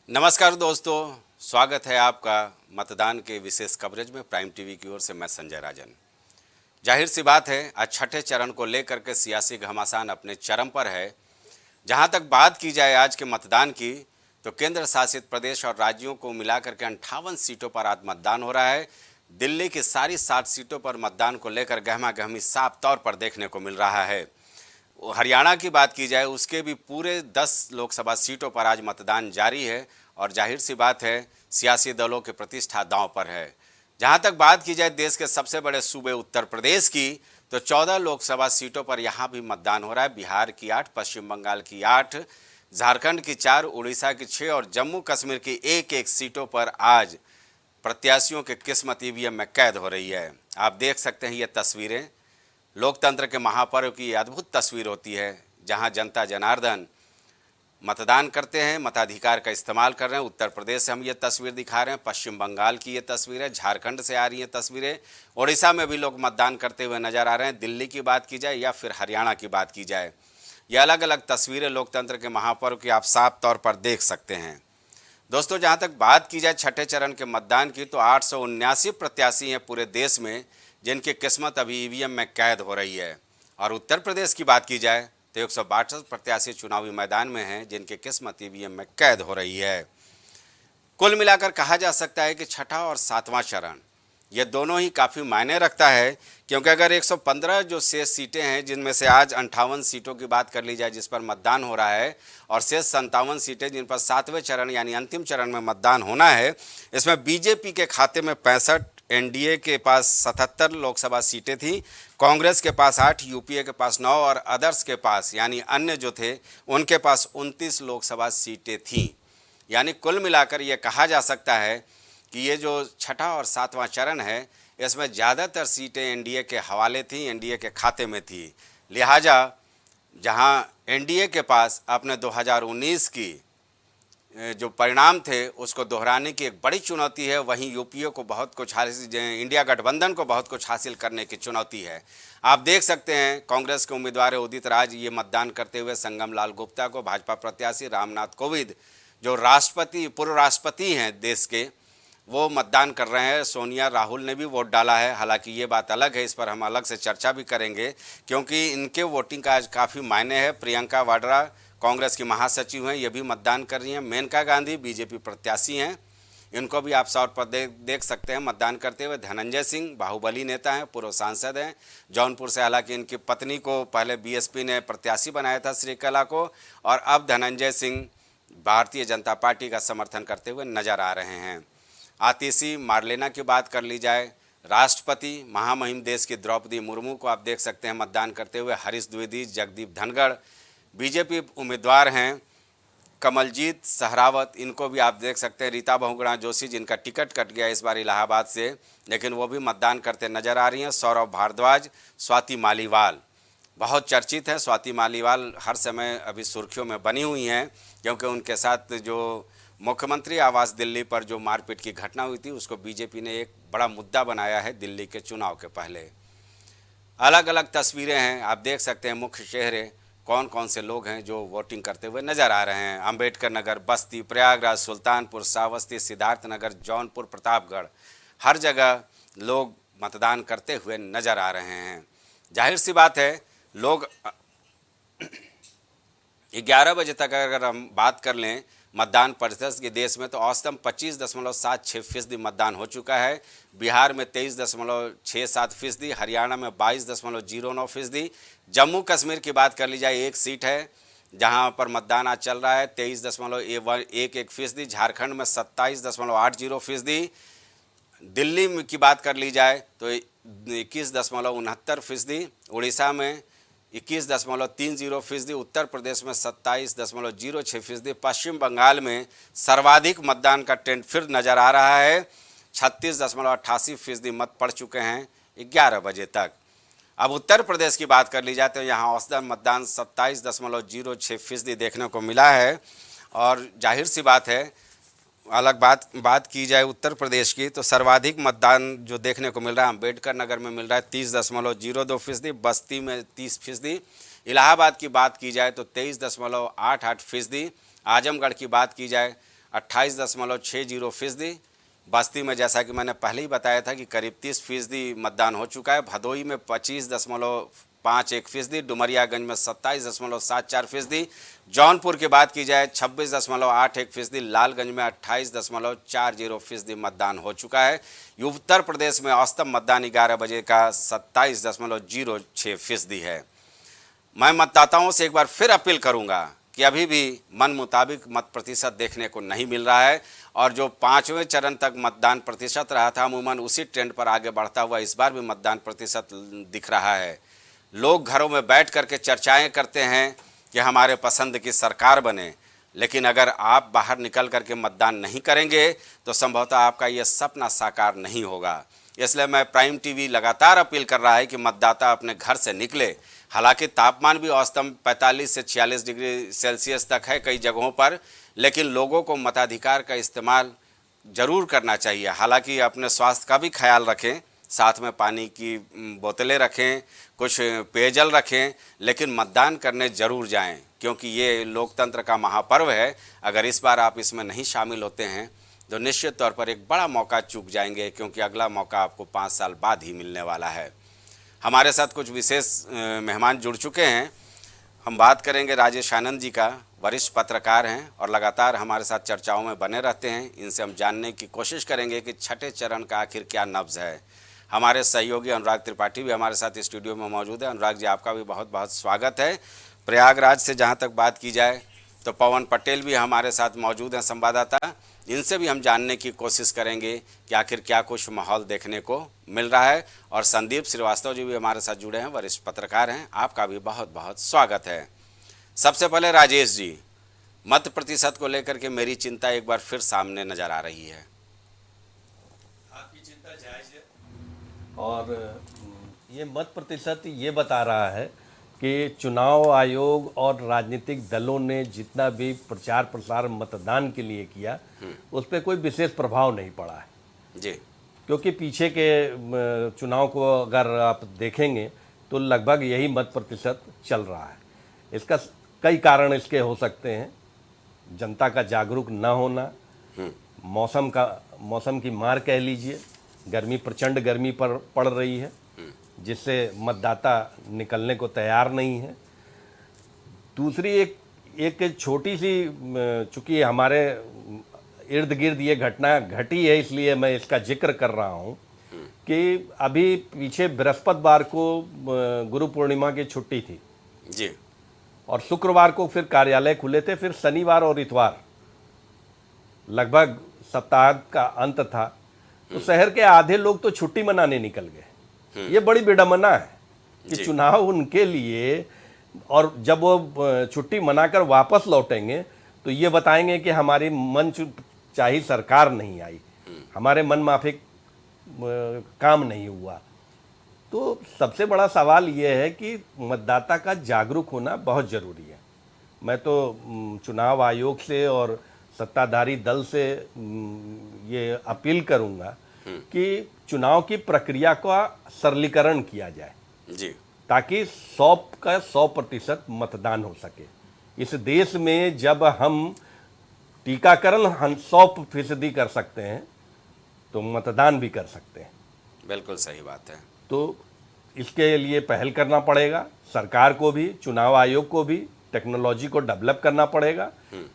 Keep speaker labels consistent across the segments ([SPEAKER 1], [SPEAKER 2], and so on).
[SPEAKER 1] नमस्कार दोस्तों, स्वागत है आपका मतदान के विशेष कवरेज में प्राइम टीवी की ओर से। मैं संजय राजन। जाहिर सी बात है, आज छठे चरण को लेकर के सियासी घमासान अपने चरम पर है। जहां तक बात की जाए आज के मतदान की, तो केंद्र शासित प्रदेश और राज्यों को मिलाकर के 58 सीटों पर आज मतदान हो रहा है। दिल्ली की सारी 60 सीटों पर मतदान को लेकर गहमा गहमी साफ तौर पर देखने को मिल रहा है। हरियाणा की बात की जाए, उसके भी पूरे 10 लोकसभा सीटों पर आज मतदान जारी है और जाहिर सी बात है, सियासी दलों की प्रतिष्ठा दांव पर है। जहां तक बात की जाए देश के सबसे बड़े सूबे उत्तर प्रदेश की, तो 14 लोकसभा सीटों पर यहां भी मतदान हो रहा है। बिहार की 8, पश्चिम बंगाल की 8, झारखंड की 4, उड़ीसा की 6 और जम्मू कश्मीर की एक सीटों पर आज प्रत्याशियों की किस्मत ईवीएम में कैद हो रही है। आप देख सकते हैं ये तस्वीरें। लोकतंत्र के महापर्व की अद्भुत तस्वीर होती है, जहां जनता जनार्दन मतदान करते हैं, मताधिकार का इस्तेमाल कर रहे हैं। उत्तर प्रदेश से हम ये तस्वीर दिखा रहे हैं, पश्चिम बंगाल की ये तस्वीर है, झारखंड से आ रही हैं तस्वीरें, उड़ीसा में भी लोग मतदान करते हुए नजर आ रहे हैं। दिल्ली की बात की जाए या फिर हरियाणा की बात की जाए, ये अलग अलग तस्वीरें लोकतंत्र के महापर्व की आप साफ तौर पर देख सकते हैं। दोस्तों, जहाँ तक बात की जाए छठे चरण के मतदान की, तो 879 प्रत्याशी हैं पूरे देश में जिनकी किस्मत अभी ईवीएम में कैद हो रही है। और उत्तर प्रदेश की बात की जाए तो 162 प्रत्याशी चुनावी मैदान में हैं जिनकी किस्मत ईवीएम में कैद हो रही है। कुल मिलाकर कहा जा सकता है कि छठा और सातवां चरण ये दोनों ही काफ़ी मायने रखता है, क्योंकि अगर 115 जो शेष सीटें हैं, जिनमें से आज 58 सीटों की बात कर ली जाए जिस पर मतदान हो रहा है, और शेष 57 सीटें जिन पर सातवें चरण यानी अंतिम चरण में मतदान होना है, इसमें बीजेपी के खाते में 65, एनडीए के पास 77 लोकसभा सीटें थी, कांग्रेस के पास 8, यूपीए के पास 9 और अदर्स के पास यानी अन्य जो थे उनके पास 29 लोकसभा सीटें थीं। यानी कुल मिलाकर ये कहा जा सकता है कि ये जो छठा और सातवां चरण है, इसमें ज़्यादातर सीटें एनडीए के हवाले थी, एनडीए के खाते में थी। लिहाजा जहां एनडीए के पास अपने 2019 की जो परिणाम थे उसको दोहराने की एक बड़ी चुनौती है, वहीं यूपीए को बहुत कुछ हासिल, इंडिया गठबंधन को बहुत कुछ हासिल करने की चुनौती है। आप देख सकते हैं कांग्रेस के उम्मीदवार उदित राज ये मतदान करते हुए संगम लाल गुप्ता को, भाजपा प्रत्याशी रामनाथ कोविंद जो पूर्व राष्ट्रपति हैं देश के, वो मतदान कर रहे हैं। सोनिया राहुल ने भी वोट डाला है। हालांकि ये बात अलग है, इस पर हम अलग से चर्चा भी करेंगे, क्योंकि इनके वोटिंग का आज काफ़ी मायने है। प्रियंका वाड्रा कांग्रेस की महासचिव हैं, ये भी मतदान कर रही हैं। मेनका गांधी बीजेपी प्रत्याशी हैं, इनको भी आप सौर पर देख सकते हैं मतदान करते हुए। धनंजय सिंह बाहुबली नेता हैं, पूर्व सांसद हैं जौनपुर से। हालांकि इनकी पत्नी को पहले बीएसपी ने प्रत्याशी बनाया था, श्रीकला को, और अब धनंजय सिंह भारतीय जनता पार्टी का समर्थन करते हुए नजर आ रहे हैं। आतिशी मार्लेना की बात कर ली जाए, राष्ट्रपति महामहिम देश की द्रौपदी मुर्मू को आप देख सकते हैं मतदान करते हुए। हरीश द्विवेदी, जगदीप धनखड़ बीजेपी उम्मीदवार हैं। कमलजीत सहरावत, इनको भी आप देख सकते हैं। रीता बहुगुणा जोशी जिनका टिकट कट गया इस बार इलाहाबाद से, लेकिन वो भी मतदान करते नजर आ रही हैं। सौरभ भारद्वाज, स्वाति मालीवाल बहुत चर्चित हैं। स्वाति मालीवाल हर समय अभी सुर्खियों में बनी हुई हैं, क्योंकि उनके साथ जो मुख्यमंत्री आवास दिल्ली पर जो मारपीट की घटना हुई थी उसको बीजेपी ने एक बड़ा मुद्दा बनाया है दिल्ली के चुनाव के पहले। अलग अलग तस्वीरें हैं, आप देख सकते हैं मुख्य चेहरे कौन कौन से लोग हैं जो वोटिंग करते हुए नजर आ रहे हैं। अंबेडकर नगर, बस्ती, प्रयागराज, सुल्तानपुर, श्रावस्ती, सिद्धार्थनगर, जौनपुर, प्रतापगढ़, हर जगह लोग मतदान करते हुए नजर आ रहे हैं। जाहिर सी बात है, लोग 11 बजे तक अगर हम बात कर लें मतदान प्रतिशत के देश में, तो औसतन 25.76% मतदान हो चुका है। बिहार में 23.67%, हरियाणा में 22.09%। जम्मू कश्मीर की बात कर ली जाए, एक सीट है जहां पर मतदान आज चल रहा है, 23.11%। झारखंड में 27.80%। दिल्ली की बात कर ली जाए तो 21.69%। उड़ीसा में 21.30%। उत्तर प्रदेश में 27.06%। पश्चिम बंगाल में सर्वाधिक मतदान का ट्रेंड फिर नज़र आ रहा है, 36.88% मत पड़ चुके हैं 11 बजे तक। अब उत्तर प्रदेश की बात कर ली जाए तो यहाँ औसतन मतदान 27.06% देखने को मिला है। और जाहिर सी बात है, अलग बात की जाए उत्तर प्रदेश की, तो सर्वाधिक मतदान जो देखने को मिल रहा है अंबेडकर नगर में मिल रहा है 30.02%, बस्ती में 30%, इलाहाबाद की बात की जाए तो 23.88%, आजमगढ़ की बात की जाए 28.60%। बस्ती में जैसा कि मैंने पहले ही बताया था कि करीब 30% मतदान हो चुका है। भदोई में 25.51%, डुमरियागंज में 27.74%, जौनपुर की बात की जाए 26.81%, लालगंज में 28.40% मतदान हो चुका है। उत्तर प्रदेश में औसतन मतदान 11 बजे का 27.06% है। मैं मतदाताओं से एक बार फिर अपील करूंगा कि अभी भी मन मुताबिक मत प्रतिशत देखने को नहीं मिल रहा है और जो 5वें चरण तक मतदान प्रतिशत रहा था अमूमन उसी ट्रेंड पर आगे बढ़ता हुआ इस बार भी मतदान प्रतिशत दिख रहा है। लोग घरों में बैठ करके चर्चाएं करते हैं कि हमारे पसंद की सरकार बने, लेकिन अगर आप बाहर निकल करके मतदान नहीं करेंगे तो संभवतः आपका यह सपना साकार नहीं होगा। इसलिए मैं प्राइम टीवी लगातार अपील कर रहा है कि मतदाता अपने घर से निकले। हालांकि तापमान भी औसतन 45 से 46 डिग्री सेल्सियस तक है कई जगहों पर, लेकिन लोगों को मताधिकार का इस्तेमाल ज़रूर करना चाहिए। हालांकि अपने स्वास्थ्य का भी ख्याल रखें, साथ में पानी की बोतलें रखें, कुछ पेयजल रखें, लेकिन मतदान करने ज़रूर जाएं, क्योंकि ये लोकतंत्र का महापर्व है। अगर इस बार आप इसमें नहीं शामिल होते हैं तो निश्चित तौर पर एक बड़ा मौका चूक जाएंगे, क्योंकि अगला मौका आपको 5 साल बाद ही मिलने वाला है। हमारे साथ कुछ विशेष मेहमान जुड़ चुके हैं। हम बात करेंगे राजेश आनंद जी का, वरिष्ठ पत्रकार हैं और लगातार हमारे साथ चर्चाओं में बने रहते हैं। इनसे हम जानने की कोशिश करेंगे कि छठे चरण का आखिर क्या नब्ज़ है। हमारे सहयोगी अनुराग त्रिपाठी भी हमारे साथ स्टूडियो में मौजूद है। अनुराग जी, आपका भी बहुत बहुत स्वागत है। प्रयागराज से जहाँ तक बात की जाए तो पवन पटेल भी हमारे साथ मौजूद हैं, संवाददाता। इनसे भी हम जानने की कोशिश करेंगे कि आखिर क्या कुछ माहौल देखने को मिल रहा है। और संदीप श्रीवास्तव जी भी हमारे साथ जुड़े हैं, वरिष्ठ पत्रकार हैं। आपका भी बहुत बहुत स्वागत है। सबसे पहले राजेश जी, मत प्रतिशत को लेकर के मेरी चिंता एक बार फिर सामने नजर आ रही है।
[SPEAKER 2] आपकी चिंता जायज़ है और ये मत प्रतिशत ये बता रहा है कि चुनाव आयोग और राजनीतिक दलों ने जितना भी प्रचार प्रसार मतदान के लिए किया उस पर कोई विशेष प्रभाव नहीं पड़ा है
[SPEAKER 1] जी।
[SPEAKER 2] क्योंकि पीछे के चुनाव को अगर आप देखेंगे तो लगभग यही मत प्रतिशत चल रहा है। इसका कई कारण इसके हो सकते हैं। जनता का जागरूक न होना, मौसम की मार कह लीजिए, गर्मी, प्रचंड गर्मी पर पड़ रही है जिससे मतदाता निकलने को तैयार नहीं है। दूसरी एक छोटी सी, चूँकि हमारे इर्द गिर्द ये घटना घटी है इसलिए मैं इसका जिक्र कर रहा हूँ कि अभी पीछे बृहस्पतिवार को गुरु पूर्णिमा की छुट्टी थी
[SPEAKER 1] जी,
[SPEAKER 2] और शुक्रवार को फिर कार्यालय खुले थे, फिर शनिवार और इतवार लगभग सप्ताह का अंत था, तो शहर के आधे लोग तो छुट्टी मनाने निकल गए। ये बड़ी विडंबना है कि चुनाव उनके लिए, और जब वो छुट्टी मनाकर वापस लौटेंगे तो ये बताएंगे कि हमारी मन चाही सरकार नहीं आई, हमारे मन माफिक काम नहीं हुआ। तो सबसे बड़ा सवाल ये है कि मतदाता का जागरूक होना बहुत ज़रूरी है। मैं तो चुनाव आयोग से और सत्ताधारी दल से ये अपील करूंगा कि चुनाव की प्रक्रिया का सरलीकरण किया जाए
[SPEAKER 1] जी,
[SPEAKER 2] ताकि 100% मतदान हो सके। इस देश में जब हम टीकाकरण 100% कर सकते हैं तो मतदान भी कर सकते हैं।
[SPEAKER 1] बिल्कुल सही बात है।
[SPEAKER 2] तो इसके लिए पहल करना पड़ेगा, सरकार को भी, चुनाव आयोग को भी टेक्नोलॉजी को डेवलप करना पड़ेगा,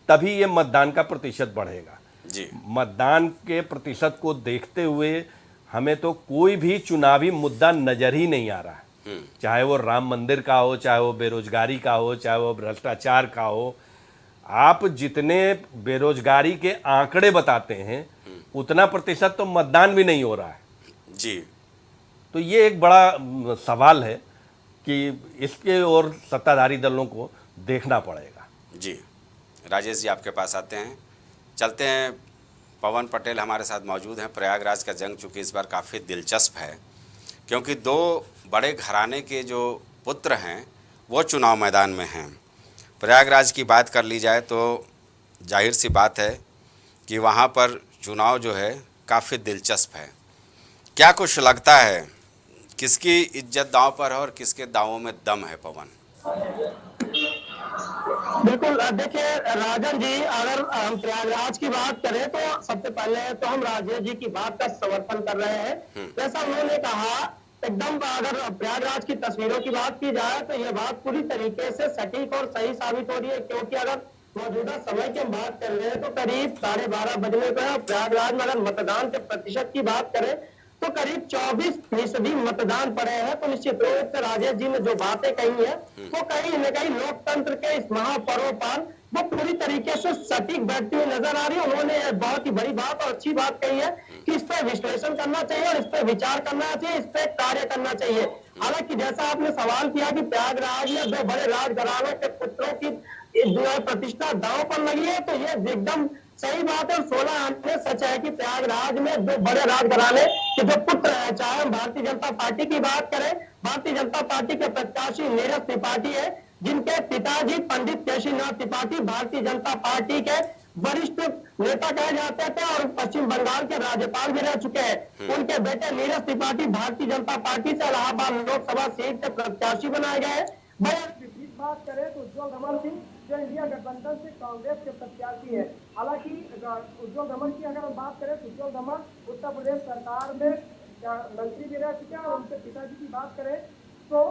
[SPEAKER 2] तभी ये मतदान का प्रतिशत बढ़ेगा
[SPEAKER 1] जी।
[SPEAKER 2] मतदान के प्रतिशत को देखते हुए हमें तो कोई भी चुनावी मुद्दा नजर ही नहीं आ रहा है, चाहे वो राम मंदिर का हो, चाहे वो बेरोजगारी का हो, चाहे वो भ्रष्टाचार का हो। आप जितने बेरोजगारी के आंकड़े बताते हैं उतना प्रतिशत तो मतदान भी नहीं हो रहा है
[SPEAKER 1] जी।
[SPEAKER 2] तो ये एक बड़ा सवाल है कि इसके और सत्ताधारी दलों को देखना पड़ेगा।
[SPEAKER 1] जी, राजेश जी आपके पास आते हैं, चलते हैं। पवन पटेल हमारे साथ मौजूद हैं। प्रयागराज का जंग चूँकि इस बार काफ़ी दिलचस्प है, क्योंकि दो बड़े घराने के जो पुत्र हैं वो चुनाव मैदान में हैं। प्रयागराज की बात कर ली जाए तो जाहिर सी बात है कि वहाँ पर चुनाव जो है काफ़ी दिलचस्प है। क्या कुछ लगता है किसकी इज्जत दांव पर है और किसके दांवों में दम है? पवन,
[SPEAKER 3] बिल्कुल देखिए राजन जी, अगर हम प्रयागराज की बात करें तो सबसे पहले तो हम राजेश जी की बात का समर्थन कर रहे हैं। जैसा उन्होंने कहा, एकदम अगर प्रयागराज की तस्वीरों की बात की जाए तो यह बात पूरी तरीके से सटीक और सही साबित हो रही है, क्योंकि अगर मौजूदा समय की हम बात कर रहे हैं तो करीब 12:30 बजने को है। प्रयागराज में अगर मतदान के प्रतिशत की बात करें तो करीब 24% मतदान पड़े हैं। तो निश्चित रूप से राजेश जी ने जो बातें कही है वो कहीं न कहीं लोकतंत्र के इस महापर्व पर वो पूरी तरीके से सटीक बैठती हुई नजर आ रही है। उन्होंने बहुत ही बड़ी बात और अच्छी बात कही है कि इस पर विश्लेषण करना चाहिए और इस पर विचार करना चाहिए, इस पर कार्य करना चाहिए। हालांकि जैसा आपने सवाल किया कि प्रयागराज में दो बड़े राजघरानों के पुत्रों की जो है प्रतिष्ठा दांव पर लगी है, तो ये एकदम सही बात है। 16 आने सच है कि प्रयागराज में दो बड़े राजघराने के जो पुत्र है, चाहे हम भारतीय जनता पार्टी की बात करें, भारतीय जनता पार्टी के प्रत्याशी नीरज त्रिपाठी है, जिनके पिताजी पंडित केशीनाथ त्रिपाठी भारतीय जनता पार्टी के वरिष्ठ नेता कहे जाते थे और पश्चिम बंगाल के राज्यपाल भी रह चुके हैं। उनके बेटे नीरज त्रिपाठी भारतीय जनता पार्टी से इलाहाबाद लोकसभा सीट से प्रत्याशी बनाए गए हैं। विपरीत बात करें तो उज्जवल रमन सिंह जो इंडिया गठबंधन से कांग्रेस के प्रत्याशी है। हालांकि उज्जवल रमन की अगर हम बात करें तो उज्जवल रमन उत्तर प्रदेश सरकार में मंत्री भी रह चुके हैं और उनके पिताजी की बात करें तो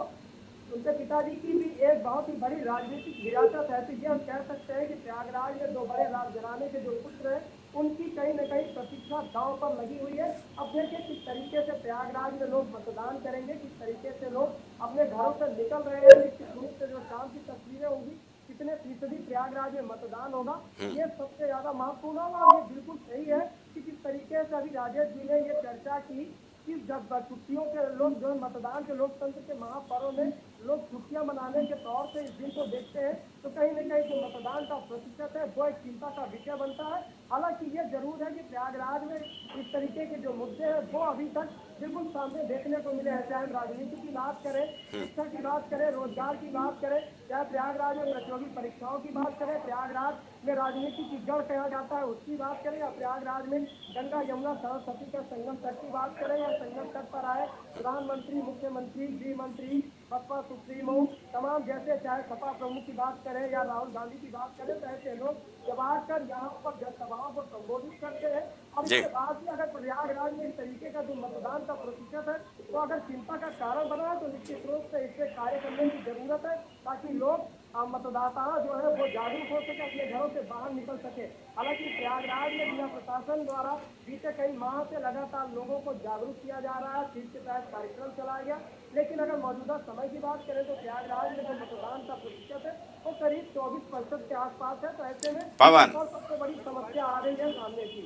[SPEAKER 3] उनके पिताजी की भी एक बहुत ही बड़ी राजनीतिक विरासत है। तो ये हम कह सकते हैं कि प्रयागराज में दो बड़े राजघराने के जो पुत्र हैं उनकी कहीं न कहीं प्रतीक्षा दांव पर लगी हुई है। अब देखिए किस तरीके से प्रयागराज में लोग मतदान करेंगे, किस तरीके से लोग अपने घरों से निकल रहे हैं, निश्चित रूप से जो शाम की तस्वीरें होंगी, कितने फीसदी प्रयागराज में मतदान होगा, ये सबसे ज्यादा महत्वपूर्ण होगा। और ये बिल्कुल सही है कि किस तरीके से अभी राजेश जी ने ये चर्चा की कि जब छुट्टियों के लोग जो मतदान के लोकतंत्र के महापर्व में लोग छुट्टियां मनाने के तौर से इस दिन को देखते हैं, तो कहीं न कहीं जो मतदान का प्रतिशत है वो एक चिंता का विषय बनता है। हालांकि ये जरूर है कि प्रयागराज में इस तरीके के जो मुद्दे हैं वो अभी तक बिल्कुल सामने देखने को मिले हैं। चाहे हम राजनीति की बात करें, शिक्षा की बात करें, रोजगार की बात करें, चाहे प्रयागराज में प्रतियोगी परीक्षाओं की बात करें, प्रयागराज में राजनीति की जड़ कहा जाता है उसकी बात करें, या प्रयागराज में गंगा यमुना सरस्वती का संगम तट की बात करें, या संगम तट पर आए प्रधानमंत्री, मुख्यमंत्री, गृह मंत्री, बसपा सुप्रीमो, तमाम जैसे, चाहे सपा प्रमुख की बात करें या राहुल गांधी की बात करें, तो ऐसे लोग जब आकर यहाँ पर जनसभाओं को संबोधित करते हैं। और इसके बाद भी अगर प्रयागराज में इस तरीके का जो मतदान का प्रतिशत है तो अगर चिंता का कारण बना है तो निश्चित रूप से इस पे कार्य करने की जरूरत है, ताकि लोग मतदाता जो है वो जागरूक हो सके, अपने घरों से बाहर निकल सके। हालांकि प्रयागराज में जिला प्रशासन द्वारा बीते कई माह से लगातार लोगों को जागरूक किया जा रहा है, स्वीप के तहत कार्यक्रम चलाया गया। लेकिन अगर मौजूदा समय की बात करें तो प्रयागराज में जो मतदान का प्रतिशत है वो करीब 24% के आसपास है। तो ऐसे में
[SPEAKER 1] पवन
[SPEAKER 3] सबसे बड़ी समस्या आ रही है सामने की।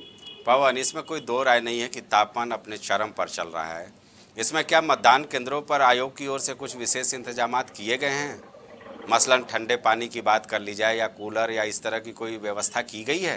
[SPEAKER 1] पवन, इसमें कोई दो राय नहीं है कि तापमान अपने चरम पर चल रहा है। इसमें क्या मतदान केंद्रों पर आयोग की ओर से कुछ विशेष इंतजामात किए गए हैं? मसलन ठंडे पानी की बात कर ली जाए या कूलर या इस तरह की कोई व्यवस्था की गई है?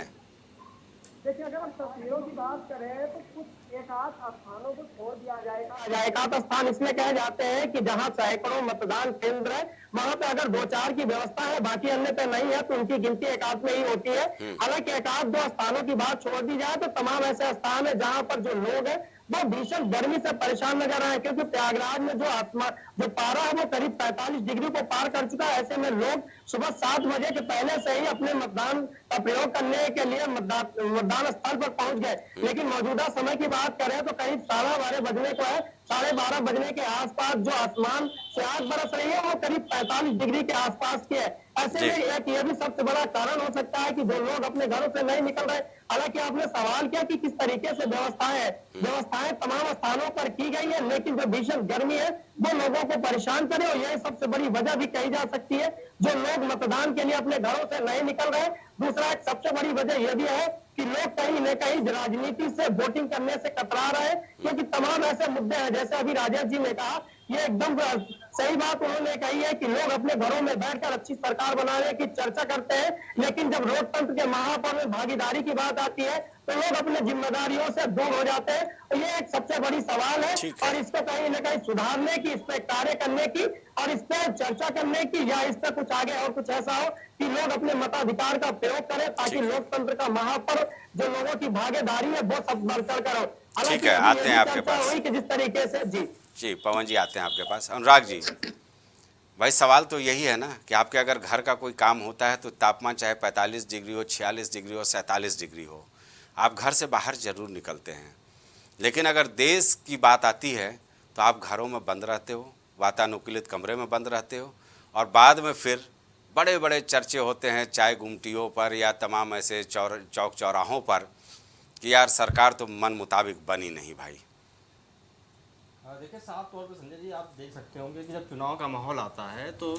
[SPEAKER 3] देखिए अगर हम तस्वीरों की बात करें तो कुछ एक आध स्थानों को छोड़ दिया जाएगा। एक आध स्थान इसमें कहे जाते हैं कि जहां सैकड़ों मतदान केंद्र है वहां पे अगर 2-4 की व्यवस्था है, बाकी अन्य पे नहीं है, तो उनकी गिनती एक आध में ही होती है। हालांकि एक आध दो स्थानों की बात छोड़ दी जाए तो तमाम ऐसे स्थान है जहां पर जो लोग हैं वो भीषण गर्मी से परेशान नजर आए, क्योंकि प्रयागराज में जो पारा है वो करीब 45 डिग्री को पार कर चुका है। ऐसे में लोग सुबह 7 बजे के पहले से ही अपने मतदान का प्रयोग करने के लिए मतदान स्थल पर पहुंच गए। लेकिन मौजूदा समय की बात करें तो करीब 12:30 बजने को है, 12:30 बजने के आसपास जो आसमान से आग बरस रही है वो करीब 45 डिग्री के आसपास की है। ऐसे में यह भी सबसे बड़ा कारण हो सकता है कि जो लोग अपने घरों से नहीं निकल रहे। हालांकि आपने सवाल किया कि किस तरीके से व्यवस्थाएं तमाम स्थानों पर की गई है, लेकिन जो भीषण गर्मी है वो लोगों को परेशान करे, और यह सबसे बड़ी वजह भी कही जा सकती है जो लोग मतदान के लिए अपने घरों से नहीं निकल रहे। दूसरा एक सबसे बड़ी वजह यह भी है कि लोग कहीं न कहीं राजनीति से वोटिंग करने से कतरा रहे, क्योंकि तमाम ऐसे मुद्दे हैं, जैसे अभी राजेश जी ने कहा, ये एकदम सही बात उन्होंने कही है कि लोग अपने घरों में बैठकर अच्छी सरकार बनाने की चर्चा करते हैं, लेकिन जब लोकतंत्र के महापर्व में भागीदारी की बात आती है तो लोग अपने जिम्मेदारियों से दूर हो जाते हैं। तो ये एक सबसे बड़ी सवाल है और इसको कहीं न कहीं सुधारने की, इस पर कार्य करने की और इस पर चर्चा करने की, या इस पर कुछ आगे और कुछ ऐसा हो कि लोग अपने मताधिकार का प्रयोग करें, ताकि लोकतंत्र का महापर्व जो लोगों की भागीदारी है वो सब बढ़ कर हो।
[SPEAKER 1] ठीक है, आते हैं आपके पास।
[SPEAKER 3] कि जिस तरीके से जी
[SPEAKER 1] पवन जी आते हैं आपके पास। अनुराग जी, भाई सवाल तो यही है ना कि आपके अगर घर का कोई काम होता है तो तापमान चाहे 45 डिग्री हो, 46 डिग्री हो, 47 डिग्री हो, आप घर से बाहर जरूर निकलते हैं। लेकिन अगर देश की बात आती है तो आप घरों में बंद रहते हो, वातानुकूलित कमरे में बंद रहते हो, और बाद में फिर बड़े बड़े चर्चे होते हैं चाय गुमटियों पर या तमाम ऐसे चौक चौराहों पर कि यार सरकार तो मन मुताबिक बनी नहीं भाई।
[SPEAKER 4] देखिए, साफ तौर पे संजय जी आप देख सकते होंगे कि जब चुनाव का माहौल आता है तो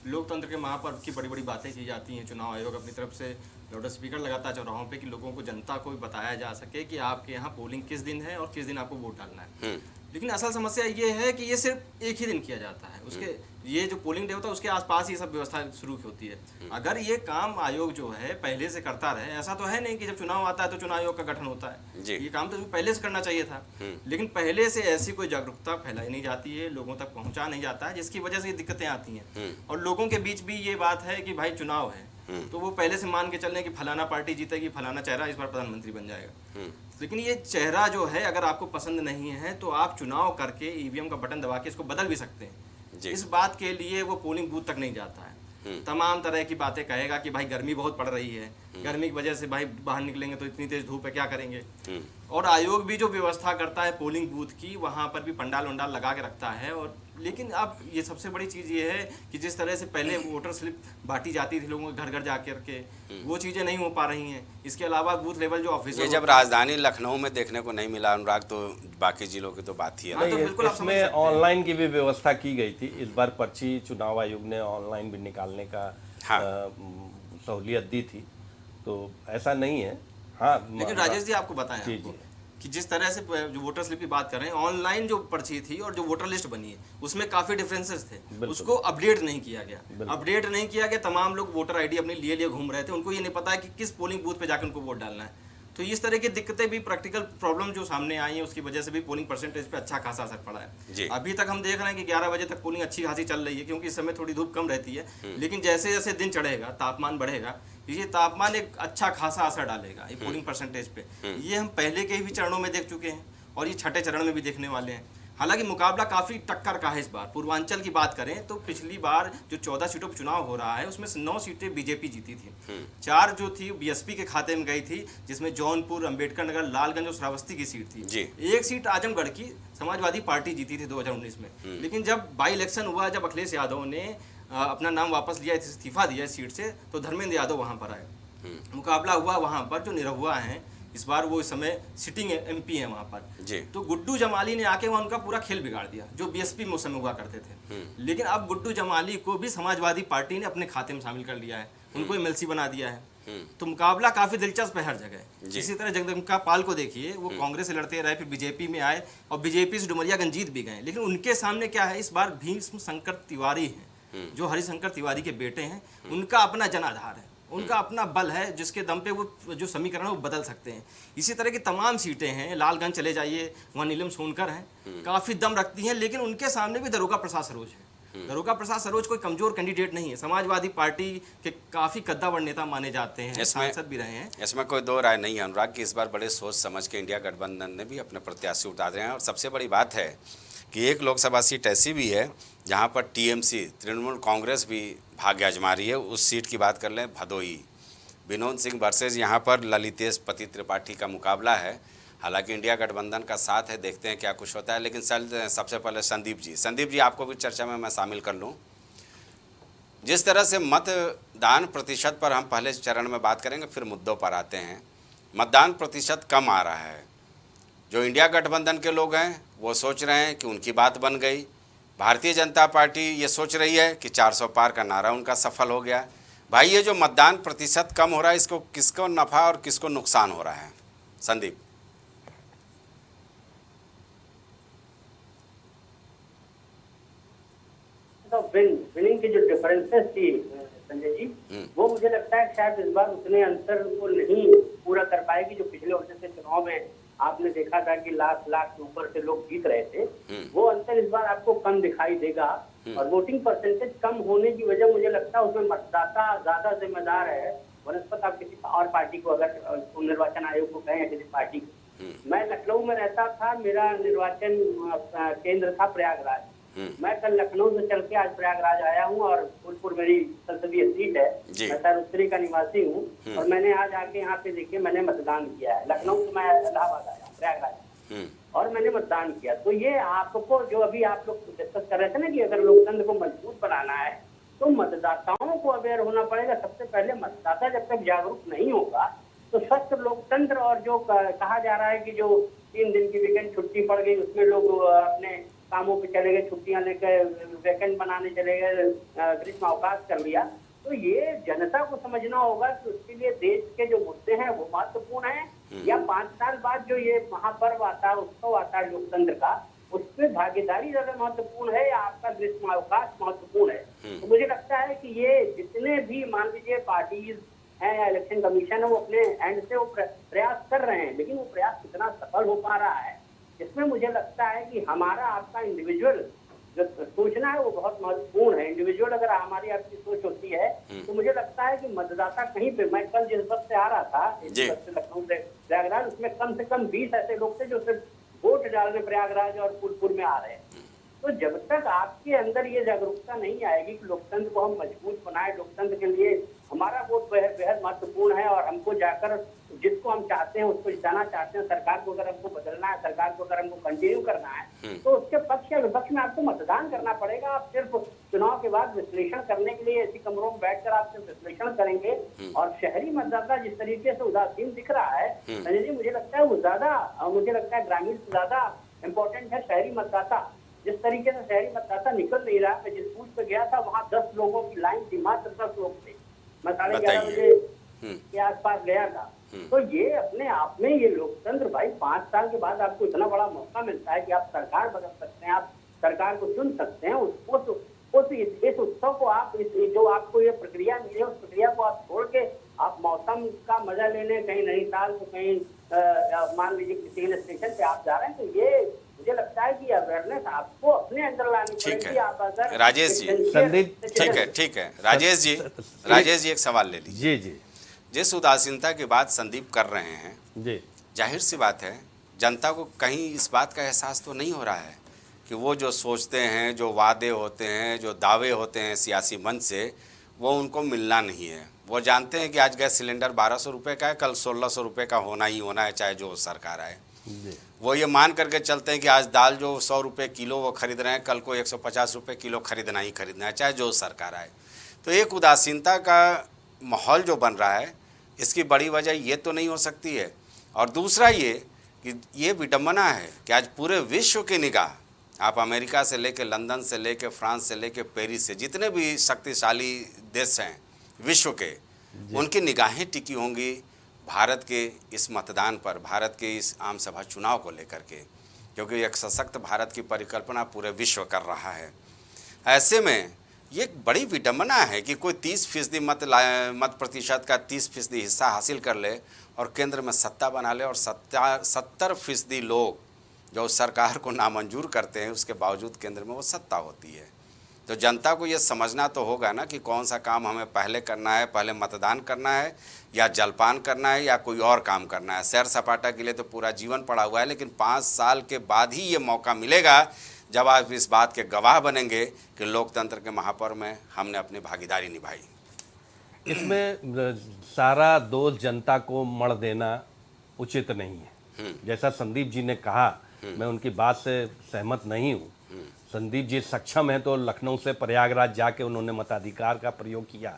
[SPEAKER 4] लोकतंत्र के महापर्व की बड़ी बड़ी बातें की जाती हैं। चुनाव आयोग अपनी तरफ से लाउड स्पीकर लगाता है चौराहों पे कि लोगों को, जनता को भी बताया जा सके कि आपके यहाँ पोलिंग किस दिन है और किस दिन आपको वोट डालना है। लेकिन असल समस्या ये है कि ये सिर्फ एक ही दिन किया जाता है। उसके ये जो पोलिंग डे होता है उसके आसपास ये सब व्यवस्था शुरू होती है। अगर ये काम आयोग जो है पहले से करता रहे, ऐसा तो है नहीं कि जब चुनाव आता है तो चुनाव आयोग का गठन होता है। ये काम तो पहले से करना चाहिए था, लेकिन पहले से ऐसी कोई जागरूकता फैलाई नहीं जाती है, लोगों तक पहुंचा नहीं जाता है, जिसकी वजह से ये दिक्कतें आती हैं। और लोगों के बीच भी ये बात है कि भाई चुनाव है तो वो पहले से मान के चल रहे हैं कि फलाना पार्टी जीतेगी, फलाना चेहरा इस बार प्रधानमंत्री बन जाएगा। लेकिन ये चेहरा जो है अगर आपको पसंद नहीं है तो आप चुनाव करके ईवीएम का बटन दबा के इसको बदल भी सकते हैं। इस बात के लिए वो पोलिंग बूथ तक नहीं जाता है। तमाम तरह की बातें कहेगा कि भाई गर्मी बहुत पड़ रही है, गर्मी की वजह से भाई बाहर निकलेंगे तो इतनी तेज धूप है, क्या करेंगे। और आयोग भी जो व्यवस्था करता है पोलिंग बूथ की, वहाँ पर भी पंडाल वंडाल लगा के रखता है। और लेकिन अब ये सबसे बड़ी चीज़ ये है कि जिस तरह से पहले वोटर स्लिप बांटी जाती थी लोगों के घर घर जाकर के, वो चीज़ें नहीं हो पा रही हैं। इसके अलावा बूथ लेवल जो ऑफिसर,
[SPEAKER 1] ये जब राजधानी लखनऊ में देखने को नहीं मिला अनुराग, तो बाकी जिलों की तो बात ही है।
[SPEAKER 4] हाँ, तो बिल्कुल आप समझ
[SPEAKER 2] इसमें
[SPEAKER 4] सकते हैं।
[SPEAKER 2] ऑनलाइन की भी व्यवस्था की गई थी। इस बार पर्ची चुनाव आयोग ने ऑनलाइन भी निकालने का
[SPEAKER 1] हाँ।
[SPEAKER 2] सहूलियत दी थी, तो ऐसा नहीं है। हाँ,
[SPEAKER 4] लेकिन राजेश जी आपको बताएं
[SPEAKER 2] जी,
[SPEAKER 4] आपको
[SPEAKER 2] जी।
[SPEAKER 4] कि जिस तरह से जो वोटर स्लिप की बात कर रहे हैं, ऑनलाइन जो पर्ची थी और जो वोटर लिस्ट बनी है उसमें काफी डिफरेंसेस थे। उसको अपडेट नहीं किया गया। अपडेट नहीं किया गया, तमाम लोग वोटर आईडी अपने लिए घूम रहे थे। उनको ये नहीं पता है कि किस पोलिंग बूथ पे जाकर उनको वोट डालना है। तो इस तरह की दिक्कतें भी, प्रैक्टिकल प्रॉब्लम जो सामने आई है उसकी वजह से भी पोलिंग परसेंटेज पे अच्छा खासा असर पड़ा है। अभी तक हम देख रहे हैं कि 11 बजे तक पोलिंग अच्छी खासी चल रही है, क्योंकि इस समय थोड़ी धूप कम रहती है। लेकिन जैसे जैसे दिन चढ़ेगा, तापमान बढ़ेगा, ये तापमान एक अच्छा खासा असर डालेगा ये पोलिंग परसेंटेज पे। ये हम पहले के भी चरणों में देख चुके हैं और ये छठे चरण में भी देखने वाले हैं। हालांकि मुकाबला काफी टक्कर का है इस बार। पूर्वांचल की बात करें तो पिछली बार जो 14 सीटों पर चुनाव हो रहा है उसमें 9 सीटें बीजेपी जीती थी, 4 जो थी बीएसपी के खाते में गई थी, जिसमें जौनपुर, अंबेडकर नगर, लालगंज और श्रावस्ती की सीट थी। 1 सीट आजमगढ़ की समाजवादी पार्टी जीती थी 2019 में। लेकिन जब बाई इलेक्शन हुआ, जब अखिलेश यादव ने अपना नाम वापस लिया, इस्तीफा दिया इस सीट से, तो धर्मेंद्र यादव वहां पर आए। मुकाबला हुआ वहां पर, जो निरहुआ हैं इस बार, वो इस समय सिटिंग एमपी है वहां पर। तो गुड्डू जमाली ने आके वहां उनका पूरा खेल बिगाड़ दिया, जो बीएसपी में उस समय हुआ करते थे। लेकिन अब गुड्डू जमाली को भी समाजवादी पार्टी ने अपने खाते में शामिल कर लिया है, उनको एमएलसी बना दिया है। तो मुकाबला काफी दिलचस्प है हर जगह। इसी तरह जगदम्बिका पाल को देखिए, वो कांग्रेस से लड़ते रहे, फिर बीजेपी में आए और बीजेपी से डुमरियागंज जीत भी गए। लेकिन उनके सामने क्या है, इस बार भीष्म शंकर तिवारी हैं, जो हरिशंकर तिवारी के बेटे हैं। उनका अपना जनाधार है, उनका अपना बल है, जिसके दम पे वो जो समीकरण है वो बदल सकते हैं। इसी तरह की तमाम सीटें हैं, लालगंज चले जाइए, वहाँ नीलम सोनकर हैं, काफ़ी दम रखती हैं। लेकिन उनके सामने भी दरोगा प्रसाद सरोज है। दरोगा प्रसाद सरोज कोई कमजोर कैंडिडेट नहीं है, समाजवादी पार्टी के काफ़ी कद्दावर नेता माने जाते हैं, सांसद भी रहे हैं।
[SPEAKER 1] इसमें कोई दो राय नहीं है अनुराग कि इस बार बड़े सोच समझ के इंडिया गठबंधन ने भी अपने प्रत्याशी उतार रहे हैं। और सबसे बड़ी बात है कि एक लोकसभा सीट ऐसी भी है जहाँ पर टीएमसी, तृणमूल कांग्रेस भी भाग्य आजमा रही है। उस सीट की बात कर लें, भदोही, विनोद सिंह वर्सेज यहाँ पर ललितेश पति त्रिपाठी का मुकाबला है। हालांकि इंडिया गठबंधन का साथ है, देखते हैं क्या कुछ होता है। लेकिन सबसे पहले संदीप जी, आपको भी चर्चा में मैं शामिल कर लूँ। जिस तरह से मतदान प्रतिशत पर हम पहले चरण में बात करेंगे, फिर मुद्दों पर आते हैं। मतदान प्रतिशत कम आ रहा है। जो इंडिया गठबंधन के लोग हैं वो सोच रहे हैं कि उनकी बात बन गई। भारतीय जनता पार्टी ये सोच रही है कि 400 पार का नारा उनका सफल हो गया। भाई ये जो मतदान प्रतिशत कम हो रहा है, इसको किसको नफा और किसको नुकसान हो रहा है? संदीप।
[SPEAKER 5] तो विनिंग की जो डिफरेंसेस थी संजय जी, वो मुझे लगता है शायद इस बार उतने अंतर को नहीं पूरा कर पाएगी जो पिछले वर्ष के चुनाव में आपने देखा था कि लाख के ऊपर से लोग जीत रहे थे। वो अंतर इस बार आपको कम दिखाई देगा। और वोटिंग परसेंटेज कम होने की वजह मुझे लगता है उसमें मतदाता ज्यादा जिम्मेदार है, बनस्पत आप किसी और पार्टी को, अगर निर्वाचन आयोग को कहें, किसी पार्टी को। मैं लखनऊ में रहता था, मेरा निर्वाचन केंद्र था प्रयागराज। मैं कल लखनऊ से चल के आज प्रयागराज आया हूँ और फूलपुर मेरी संसदीय सीट है।
[SPEAKER 1] जी।
[SPEAKER 5] मैं सर का निवासी हूँ और मैंने आज आके यहाँ पे देखिए मैंने मतदान किया है। लखनऊ से मैं इलाहाबाद आया, प्रयागराज, और मैंने मतदान किया। तो ये आपको जो अभी आप लोग डिस्कस कर रहे थे ना कि अगर लोकतंत्र को मजबूत बनाना है तो मतदाताओं को अवेयर होना पड़ेगा। सबसे पहले मतदाता जब तक जागरूक नहीं होगा तो स्वस्थ लोकतंत्र, और जो कहा जा रहा है कि जो 3 दिन की वीकेंड छुट्टी पड़ गई उसमें लोग अपने कामों पे चले गए, छुट्टियां लेकर वीकेंड बनाने चले गए, ग्रीष्म अवकाश कर लिया, तो ये जनता को समझना होगा कि उसके लिए देश के जो मुद्दे हैं वो महत्वपूर्ण है या 5 साल बाद जो ये महापर्व आता है, उत्सव आता है लोकतंत्र का, उसमें भागीदारी ज्यादा महत्वपूर्ण है या आपका ग्रीष्म अवकाश महत्वपूर्ण है। तो मुझे लगता है कि ये जितने भी मान लीजिए पार्टीज हैं या इलेक्शन कमीशन है वो अपने एंड से वो प्रयास कर रहे हैं, लेकिन वो प्रयास कितना सफल हो पा रहा है इसमें मुझे लगता है कि हमारा आपका इंडिविजुअल जो सोचना है वो बहुत महत्वपूर्ण है। इंडिविजुअल अगर हमारी आपकी सोच होती है तो मुझे लगता है कि मतदाता कहीं पे, मैं कल जिस बस से आ रहा था लखनऊ से प्रयागराज, उसमें कम से कम 20 ऐसे लोग थे जो सिर्फ वोट डालने प्रयागराज और फूलपुर में आ रहे हैं। तो जब तक आपके अंदर ये जागरूकता नहीं आएगी कि लोकतंत्र को हम मजबूत बनाए, लोकतंत्र के लिए हमारा वोट बेहद महत्वपूर्ण है और हमको जाकर जिसको हम चाहते हैं उसको जिताना चाहते हैं, सरकार को अगर हमको बदलना है, सरकार को अगर हमको कंटिन्यू करना है तो उसके पक्ष या विपक्ष में आपको मतदान करना पड़ेगा। आप सिर्फ चुनाव के बाद विश्लेषण करने के लिए ऐसी कमरों में बैठकर आप सिर्फ विश्लेषण करेंगे और शहरी मतदाता जिस तरीके से उदासीन दिख रहा है संजय जी, मुझे लगता है वो ज्यादा, मुझे लगता है ग्रामीण से ज्यादा इम्पोर्टेंट है शहरी मतदाता। जिस तरीके से शहरी मतदाता निकल नहीं रहा, मैं जिस बूथ पे गया था वहाँ 10 लोगों की लाइन थी, मात्र 10 लोग थे, मैं 11:30 बजे के आसपास गया था। तो ये अपने आप में ये लोकतंत्र भाई 5 साल के बाद आपको इतना बड़ा मौका मिलता है कि आप सरकार बदल सकते हैं, आप सरकार को चुन सकते हैं। इस उत्सव को आप जो आपको ये प्रक्रिया मिली है उस प्रक्रिया को आप छोड़ के आप मौसम का मजा लेने कहीं नैनीताल तो कहीं मान लीजिए किसी हिल स्टेशन पे आप जा रहे हैं, तो ये मुझे लगता है कि अवेयरनेस आपको अपने अंदर लानी पड़ेगी। आप अगर
[SPEAKER 1] राजेश जी,
[SPEAKER 2] संदीप,
[SPEAKER 1] ठीक है राजेश जी एक सवाल ले लीजिए।
[SPEAKER 2] जी जी,
[SPEAKER 1] जिस उदासीनता की बात संदीप कर रहे हैं
[SPEAKER 2] जी,
[SPEAKER 1] जाहिर सी बात है जनता को कहीं इस बात का एहसास तो नहीं हो रहा है कि वो जो सोचते हैं, जो वादे होते हैं, जो दावे होते हैं सियासी मंच से, वो उनको मिलना नहीं है। वो जानते हैं कि आज गैस सिलेंडर 1200 रुपये का है, कल 1600 रुपये का होना ही होना है, चाहे जो सरकार आए। वो ये मान करके चलते हैं कि आज दाल जो 100 रुपये किलो वो खरीद रहे हैं, कल को 150 रुपये किलो खरीदना ही खरीदना है, चाहे जो सरकार आए। तो एक उदासीनता का माहौल जो बन रहा है, इसकी बड़ी वजह ये तो नहीं हो सकती है। और दूसरा ये कि ये विडंबना है कि आज पूरे विश्व की निगाह, आप अमेरिका से लेकर लंदन से लेकर फ्रांस से लेकर पेरिस से, जितने भी शक्तिशाली देश हैं विश्व के, उनकी निगाहें टिकी होंगी भारत के इस मतदान पर, भारत के इस आम सभा चुनाव को लेकर के, क्योंकि एक सशक्त भारत की परिकल्पना पूरे विश्व कर रहा है। ऐसे में ये एक बड़ी विडंबना है कि कोई 30% मत प्रतिशत का 30% हिस्सा हासिल कर ले और केंद्र में सत्ता बना ले, और 70% लोग जो सरकार को नामंजूर करते हैं उसके बावजूद केंद्र में वो सत्ता होती है। तो जनता को ये समझना तो होगा ना कि कौन सा काम हमें पहले करना है, पहले मतदान करना है या जलपान करना है या कोई और काम करना है। सैर सपाटा के लिए तो पूरा जीवन पड़ा हुआ है, लेकिन 5 साल के बाद ही ये मौका मिलेगा जब आप इस बात के गवाह बनेंगे कि लोकतंत्र के महापर्व में हमने अपनी भागीदारी निभाई।
[SPEAKER 2] इसमें सारा दोष जनता को मढ़ देना उचित नहीं है। जैसा संदीप जी ने कहा, मैं उनकी बात से सहमत नहीं हूँ। संदीप जी सक्षम हैं तो लखनऊ से प्रयागराज जाके उन्होंने मताधिकार का प्रयोग किया।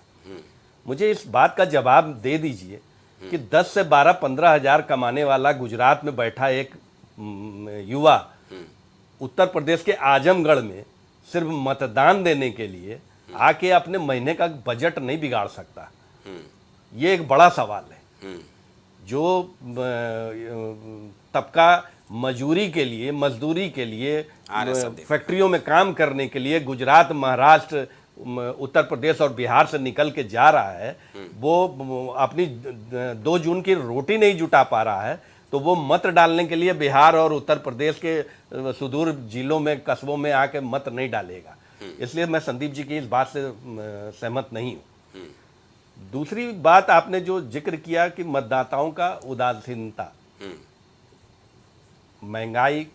[SPEAKER 2] मुझे इस बात का जवाब दे दीजिए कि 10 से 12-15 हज़ार कमाने वाला गुजरात में बैठा एक युवा उत्तर प्रदेश के आजमगढ़ में सिर्फ मतदान देने के लिए आके अपने महीने का बजट नहीं बिगाड़ सकता। ये एक बड़ा सवाल है। जो तबका मजदूरी के लिए फैक्ट्रियों में काम करने के लिए गुजरात, महाराष्ट्र, उत्तर प्रदेश और बिहार से निकल के जा रहा है, वो अपनी 2 जून की रोटी नहीं जुटा पा रहा है, तो वो मत डालने के लिए बिहार और उत्तर प्रदेश के सुदूर जिलों में, कस्बों में आके मत नहीं डालेगा। इसलिए मैं संदीप जी की इस बात से सहमत नहीं हूँ। दूसरी बात आपने जो जिक्र किया कि मतदाताओं का उदासीनता, महंगाई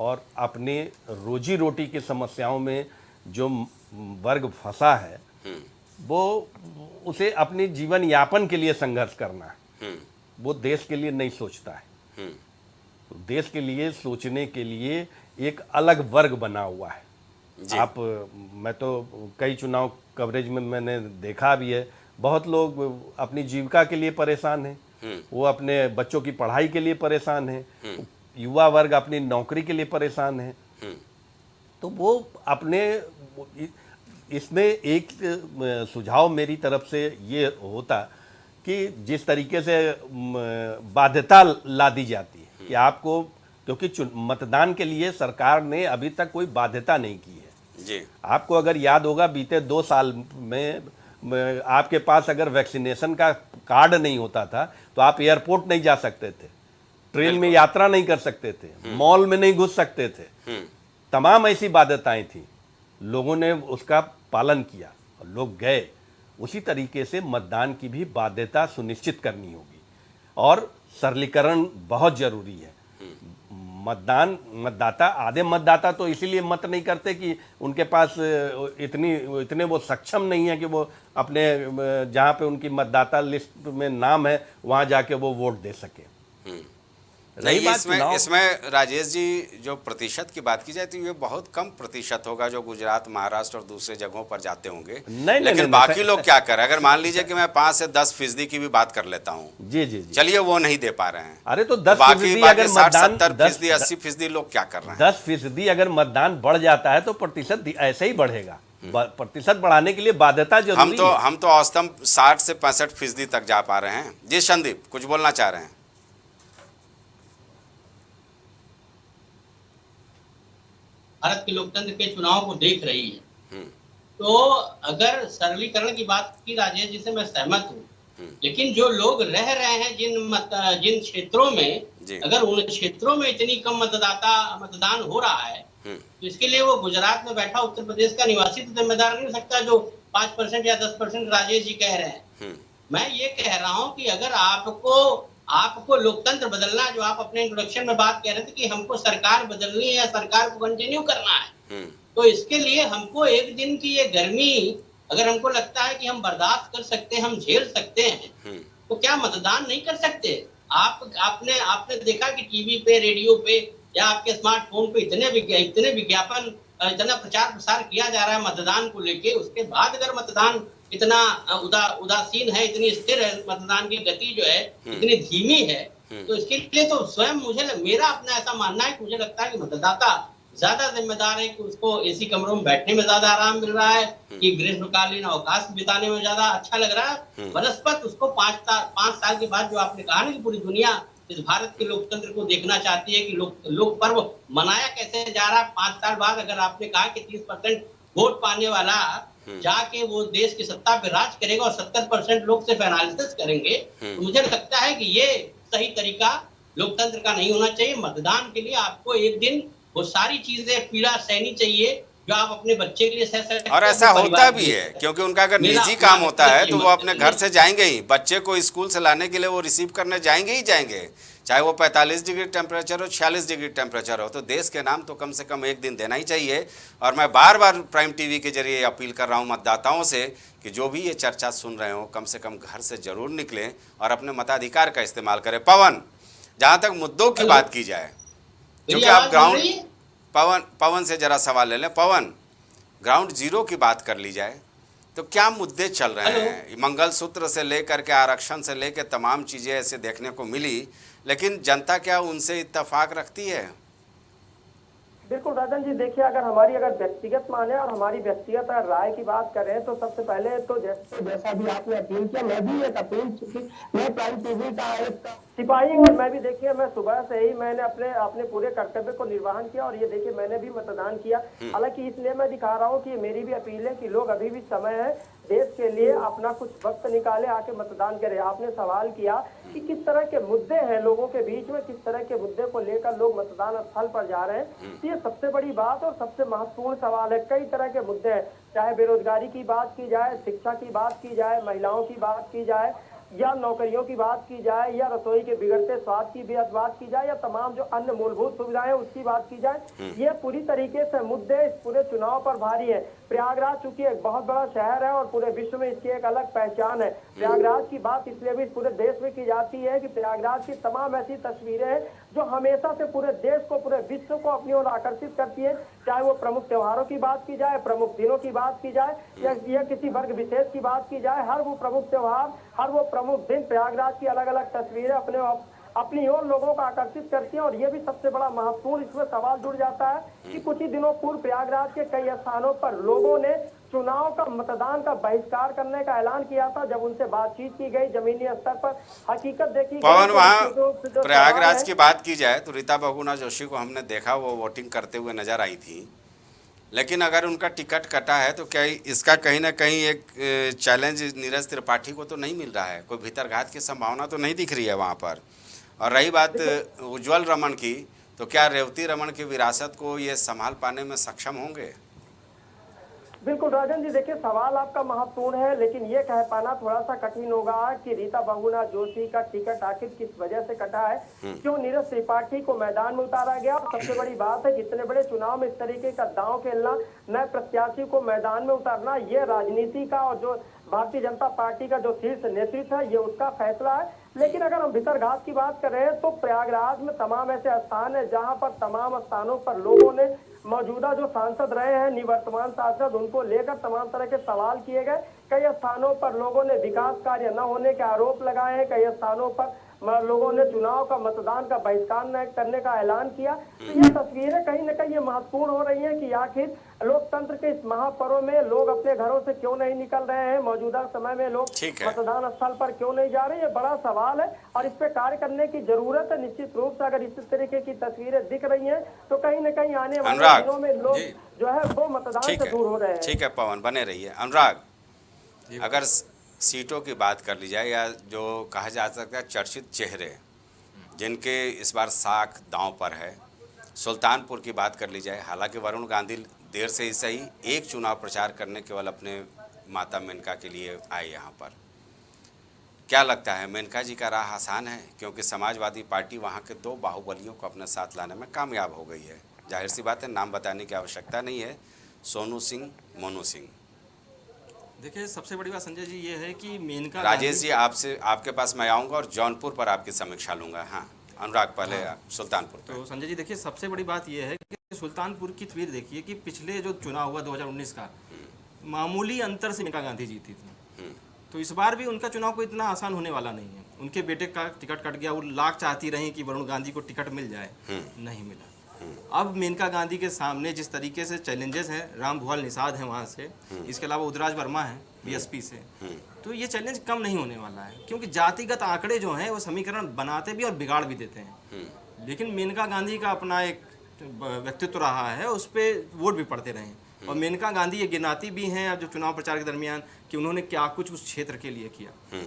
[SPEAKER 2] और अपने रोजी रोटी की समस्याओं में जो वर्ग फंसा है वो उसे अपने जीवन यापन के लिए संघर्ष करना है, वो देश के लिए नहीं सोचता है। देश के लिए सोचने के लिए एक अलग वर्ग बना हुआ है। आप, मैं तो कई चुनाव कवरेज में मैंने देखा भी है, बहुत लोग अपनी जीविका के लिए परेशान हैं, वो अपने बच्चों की पढ़ाई के लिए परेशान हैं, युवा वर्ग अपनी नौकरी के लिए परेशान है। तो वो अपने, इसमें एक सुझाव मेरी तरफ से ये होता कि जिस तरीके से बाध्यता ला दी जाती है कि आपको, क्योंकि मतदान के लिए सरकार ने अभी तक कोई बाध्यता नहीं की है
[SPEAKER 1] जी।
[SPEAKER 2] आपको अगर याद होगा बीते 2 साल में आपके पास अगर वैक्सीनेशन का कार्ड नहीं होता था तो आप एयरपोर्ट नहीं जा सकते थे, ट्रेन में यात्रा नहीं कर सकते थे, मॉल में नहीं घुस सकते थे। तमाम ऐसी बाध्यताएं थी, लोगों ने उसका पालन किया और लोग गए। उसी तरीके से मतदान की भी बाध्यता सुनिश्चित करनी होगी और सरलीकरण बहुत जरूरी है। मतदाता, आधे मतदाता तो इसीलिए मत नहीं करते कि उनके पास इतने वो सक्षम नहीं है कि वो अपने जहाँ पे उनकी मतदाता लिस्ट में नाम है वहाँ जाके वो वोट दे सके।
[SPEAKER 1] नहीं, इसमें राजेश जी जो प्रतिशत की बात की जाए तो ये बहुत कम प्रतिशत होगा जो गुजरात, महाराष्ट्र और दूसरे जगहों पर जाते होंगे। लेकिन बाकी लोग क्या करें? अगर मान लीजिए कि मैं 5 से 10% की भी बात कर लेता हूँ,
[SPEAKER 2] जी,
[SPEAKER 1] चलिए वो नहीं दे पा रहे हैं,
[SPEAKER 2] अरे तो 10%
[SPEAKER 1] बाकी
[SPEAKER 2] अगर
[SPEAKER 1] 60-70%, 80% लोग क्या कर रहे हैं?
[SPEAKER 2] 10% अगर मतदान बढ़ जाता है तो प्रतिशत ऐसे ही बढ़ेगा। प्रतिशत बढ़ाने के लिए बाध्यता जरूरी है।
[SPEAKER 1] हम तो औसतन 60 से 65% तक जा पा रहे हैं। जी संदीप, कुछ बोलना चाह रहे हैं?
[SPEAKER 6] भारत के लोकतंत्र के चुनाव को देख रही है, तो अगर सरलीकरण की बात की राजेश जी से मैं सहमत हूँ, लेकिन जो लोग रह रहे हैं जिन क्षेत्रों में, अगर उन क्षेत्रों में इतनी कम मतदान हो रहा है तो इसके लिए वो गुजरात में बैठा उत्तर प्रदेश का निवासी तो जिम्मेदार नहीं हो सकता जो 5% या 10% राजेश जी कह रहे हैं। मैं ये कह रहा हूँ कि अगर आपको लोकतंत्र बदलना, जो आप अपने इंट्रोडक्शन में बात कह रहे थे कि हमको सरकार बदलनी है या सरकार को कंटिन्यू करना है, तो इसके लिए हमको एक दिन की ये गर्मी अगर हमको लगता है कि हम बर्दाश्त कर सकते हैं, हम झेल सकते हैं, तो क्या मतदान नहीं कर सकते? आपने देखा कि टीवी पे, रेडियो पे या आपके स्मार्टफोन पे इतने विज्ञापन, इतना प्रचार प्रसार किया जा रहा है मतदान को लेके, उसके बाद अगर मतदान इतना उदासीन है, इतनी स्थिर है, मतदान की गति जो है इतनी धीमी है, तो इसके लिए तो स्वयं मेरा अपना ऐसा मानना है कि मुझे लगता है कि मतदाता ज्यादा जिम्मेदार है कि उसको एसी कमरों में बैठने में ज्यादा आराम मिल रहा है, कि ग्रीष्मकालीन अवकाश बिताने में ज्यादा अच्छा लग रहा है। बनस्पत उसको 5 साल के बाद, जो आपने कहा ना कि पूरी दुनिया इस भारत के लोकतंत्र को देखना चाहती है कि लोक पर्व मनाया कैसे जा रहा है 5 साल बाद। अगर आपने कहा कि 30% वोट पाने वाला जाके वो देश की सत्ता पे राज करेगा और 70% लोग सिर्फ एनालिसिस करेंगे, तो मुझे लगता है कि ये सही तरीका लोकतंत्र का नहीं होना चाहिए। मतदान के लिए आपको एक दिन वो सारी चीजें पीड़ा सहनी चाहिए जो आप अपने बच्चे के लिए सह सकते हैं।
[SPEAKER 1] और ऐसा होता भी है, क्योंकि उनका अगर निजी काम होता है तो वो अपने घर से जाएंगे ही, बच्चे को स्कूल से लाने के लिए वो रिसीव करने जाएंगे ही जाएंगे, चाहे वो 45 डिग्री टेम्परेचर हो, 46 डिग्री टेम्परेचर हो। तो देश के नाम तो कम से कम एक दिन देना ही चाहिए। और मैं बार बार प्राइम टीवी के जरिए अपील कर रहा हूँ मतदाताओं से कि जो भी ये चर्चा सुन रहे हो, कम से कम घर से जरूर निकलें और अपने मताधिकार का इस्तेमाल करें। पवन, जहाँ तक मुद्दों की बात की जाए, क्योंकि आप ग्राउंड, पवन से जरा सवाल ले लें। पवन, ग्राउंड जीरो की बात कर ली जाए तो क्या मुद्दे चल रहे हैं? मंगलसूत्र से लेकर के आरक्षण से लेकर तमाम चीज़ें ऐसे देखने को मिली, लेकिन जनता क्या उनसे इत्तेफाक रखती है?
[SPEAKER 3] बिल्कुल राजन जी, देखिए अगर हमारी व्यक्तिगत माने और हमारी व्यक्तिगत राय की बात करें तो सबसे पहले तो जैसा भी आपने अपील किया, मैं भी एक अपील, चूंकि मैं प्राइम टीवी का एक सिपाही हूँ, मैं भी देखिए मैं सुबह से ही मैंने अपने पूरे कर्तव्य को निर्वहन किया और ये देखिए मैंने भी मतदान किया। हालांकि इसलिए मैं दिखा रहा हूँ कि मेरी भी अपील है कि लोग अभी भी समय है, देश के लिए अपना कुछ वक्त निकाले, आके मतदान करें। आपने सवाल किया कि किस तरह के मुद्दे हैं लोगों के बीच में, किस तरह के मुद्दे को लेकर लोग मतदान स्थल पर जा रहे हैं, तो ये सबसे बड़ी बात और सबसे महत्वपूर्ण सवाल है। कई तरह के मुद्दे हैं, चाहे बेरोजगारी की बात की जाए, शिक्षा की बात की जाए, महिलाओं की बात की जाए, या नौकरियों की बात की जाए, या रसोई के बिगड़ते स्वाद की भी बात की जाए, या तमाम जो अन्य मूलभूत सुविधाएं उसकी बात की जाए, ये पूरी तरीके से मुद्दे इस पूरे चुनाव पर भारी है। प्रयागराज चूंकि एक बहुत बड़ा शहर है और पूरे विश्व में इसकी एक अलग पहचान है। प्रयागराज की बात इसलिए भी पूरे देश में की जाती है कि प्रयागराज की तमाम ऐसी तस्वीरें हैं जो हमेशा से पूरे देश को, पूरे विश्व को अपनी ओर आकर्षित करती है। चाहे वो प्रमुख त्योहारों की बात की जाए, प्रमुख दिनों की बात की जाए, या किसी वर्ग विशेष की बात की जाए, हर वो प्रमुख त्योहार, हर वो प्रमुख दिन प्रयागराज की अलग अलग तस्वीरें अपनी ओर लोगों को आकर्षित करती है। और ये भी सबसे बड़ा महत्वपूर्ण इसमें सवाल जुड़ जाता है कि कुछ ही दिनों पूर्व प्रयागराज के कई स्थानों पर लोगों ने चुनाव का, मतदान का बहिष्कार करने का ऐलान किया था। जब उनसे बातचीत की गई जमीनी स्तर पर, हकीकत देखी गई।
[SPEAKER 1] पवन, वहाँ प्रयागराज की बात की जाए तो रीता बहुगुणा जोशी को हमने देखा, वो वोटिंग करते हुए नजर आई थी, लेकिन अगर उनका टिकट कटा है तो क्या इसका कहीं ना कहीं एक चैलेंज नीरज त्रिपाठी को तो नहीं मिल रहा है? कोई भीतरघात की संभावना तो नहीं दिख रही है वहाँ पर? और रही बात उज्जवल रमन की, तो क्या रेवती रमन की विरासत को ये संभाल पाने में सक्षम होंगे?
[SPEAKER 3] बिल्कुल राजन जी, देखिए सवाल आपका महत्वपूर्ण है, लेकिन ये कह पाना थोड़ा सा कठिन होगा कि रीता बहुगुणा जोशी का टिकट आखिर किस वजह से कटा है, क्यों नीरज त्रिपाठी को मैदान में उतारा गया। और सबसे बड़ी बात है, कितने बड़े चुनाव में इस तरीके का दांव खेलना, नए प्रत्याशी को मैदान में उतारना, ये राजनीति का और जो भारतीय जनता पार्टी का जो शीर्ष नेतृत्व है, ये उसका फैसला है। लेकिन अगर हम भीतरघात की बात करें तो प्रयागराज में तमाम ऐसे स्थान है जहां पर तमाम स्थानों पर लोगों ने मौजूदा जो सांसद रहे हैं, निवर्तमान सांसद, उनको लेकर तमाम तरह के सवाल किए गए। कई स्थानों पर लोगों ने विकास कार्य न होने के आरोप लगाए हैं। कई स्थानों पर लोगों ने चुनाव का, मतदान का बहिष्कार न करने का ऐलान किया। तो ये तस्वीरें कहीं न कहीं ये महत्वपूर्ण हो रही हैं कि आखिर लोकतंत्र के इस महापर्व में लोग अपने घरों से क्यों नहीं निकल रहे हैं, मौजूदा समय में लोग मतदान स्थल पर क्यों नहीं जा रहे। ये बड़ा सवाल है और इस पे कार्य करने की जरूरत है। निश्चित रूप से अगर इस तरीके की तस्वीरें दिख रही हैं तो कहीं न कहीं आने वाले दिनों में लोग जो है वो मतदान से दूर हो रहे हैं।
[SPEAKER 1] ठीक है पवन, बने रहिए। अनुराग, अगर सीटों की बात कर ली जाए, या जो कहा जा सकता है चर्चित चेहरे जिनके इस बार साख दांव पर है, सुल्तानपुर की बात कर ली जाए, हालांकि वरुण गांधी देर से ही सही एक चुनाव प्रचार करने केवल अपने माता मेनका के लिए आए यहाँ पर। क्या लगता है, मेनका जी का राह आसान है? क्योंकि समाजवादी पार्टी वहाँ के 2 बाहुबलियों को अपने साथ लाने में कामयाब हो गई है। जाहिर सी बात है, नाम बताने की आवश्यकता नहीं है, सोनू सिंह, मोनू सिंह।
[SPEAKER 4] देखिए सबसे बड़ी बात संजय जी ये है कि मेनका
[SPEAKER 1] राजेश जी, आपसे आपके पास मैं आऊँगा और जौनपुर पर आपकी समीक्षा लूँगा। हाँ अनुराग, पहले सुल्तानपुर पर।
[SPEAKER 4] तो संजय जी देखिए सबसे बड़ी बात ये है कि सुल्तानपुर की तस्वीर देखिए कि पिछले जो चुनाव हुआ 2019 का, मामूली अंतर से मेनका गांधी जीती थी। तो इस बार भी उनका चुनाव को इतना आसान होने वाला नहीं है। उनके बेटे का टिकट कट गया, वो लाख चाहती रही कि वरुण गांधी को टिकट मिल जाए, नहीं मिला। अब मेनका गांधी के सामने जिस तरीके से चैलेंजेस हैं, राम भुआल निषाद हैं वहाँ से, इसके अलावा उदराज वर्मा है बीएसपी से, तो ये चैलेंज कम नहीं होने वाला है। क्योंकि जातिगत आंकड़े जो हैं वो समीकरण बनाते भी और बिगाड़ भी देते हैं। लेकिन मेनका गांधी का अपना एक व्यक्तित्व रहा है, उस पर वोट भी पड़ते रहे। और मेनका गांधी ये गिनाती भी हैं अब जो चुनाव प्रचार के दरमियान कि उन्होंने क्या कुछ उस क्षेत्र के लिए किया।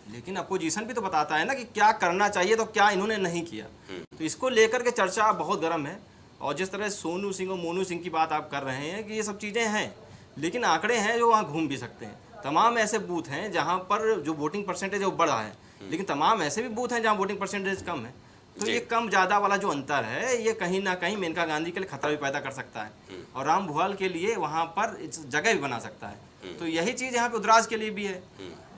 [SPEAKER 4] लेकिन अपोजिशन भी तो बताता है ना कि क्या करना चाहिए, तो क्या इन्होंने नहीं किया। तो इसको लेकर के चर्चा बहुत गर्म है। और जिस तरह सोनू सिंह और मोनू सिंह की बात आप कर रहे हैं कि ये सब चीज़ें हैं, लेकिन आंकड़े हैं जो वहाँ घूम भी सकते हैं। तमाम ऐसे बूथ हैं जहाँ पर जो वोटिंग परसेंटेज है वो बढ़ा है, लेकिन तमाम ऐसे भी बूथ हैं जहाँ वोटिंग परसेंटेज कम है। तो ये कम ज़्यादा वाला जो अंतर है, ये कहीं ना कहीं मेनका गांधी के लिए खतरा भी पैदा कर सकता है और राम भुआल के लिए वहाँ पर जगह भी बना सकता है। तो यही चीज़ यहाँ पे उदराज के लिए भी है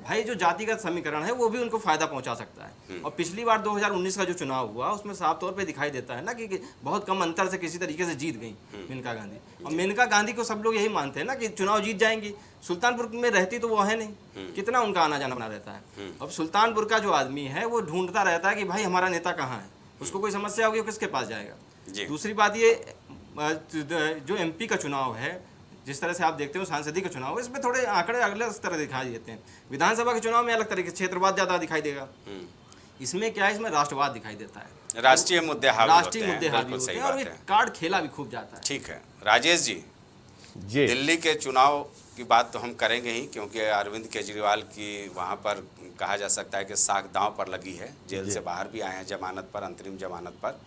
[SPEAKER 4] भाई, जो जातिगत समीकरण है वो भी उनको फायदा पहुंचा सकता है। और पिछली बार 2019 का जो चुनाव हुआ उसमें साफ तौर पे दिखाई देता है ना कि बहुत कम अंतर से किसी तरीके से जीत गई मेनका गांधी। और मेनका गांधी को सब लोग यही मानते हैं ना कि चुनाव जीत जाएंगी। सुल्तानपुर में रहती तो वो है नहीं, कितना उनका आना जाना बना रहता है। अब सुल्तानपुर का जो आदमी है वो ढूंढता रहता है कि भाई हमारा नेता कहाँ है, उसको कोई समस्या होगी किसके पास जाएगा। दूसरी बात ये जो एमपी का चुनाव है, जिस तरह से आप देखते हो सांसदीय का चुनाव, इसमें थोड़े आंकड़े अगले तरह दिखाई देते हैं। विधानसभा के चुनाव में अलग तरीके से क्षेत्रवाद ज़्यादा दिखाई देगा। इसमें क्या है, इसमें राष्ट्रवाद दिखाई देता है,
[SPEAKER 1] राष्ट्रीय मुद्दे हावी होते हैं
[SPEAKER 4] और कार्ड खेला भी खूब जाता है।
[SPEAKER 1] ठीक है राजेश जी, दिल्ली के चुनाव की बात तो हम करेंगे ही, क्योंकि अरविंद केजरीवाल की वहाँ पर कहा जा सकता है कि साख दांव पर लगी है। जेल से बाहर भी आए हैं जमानत पर, अंतरिम जमानत पर,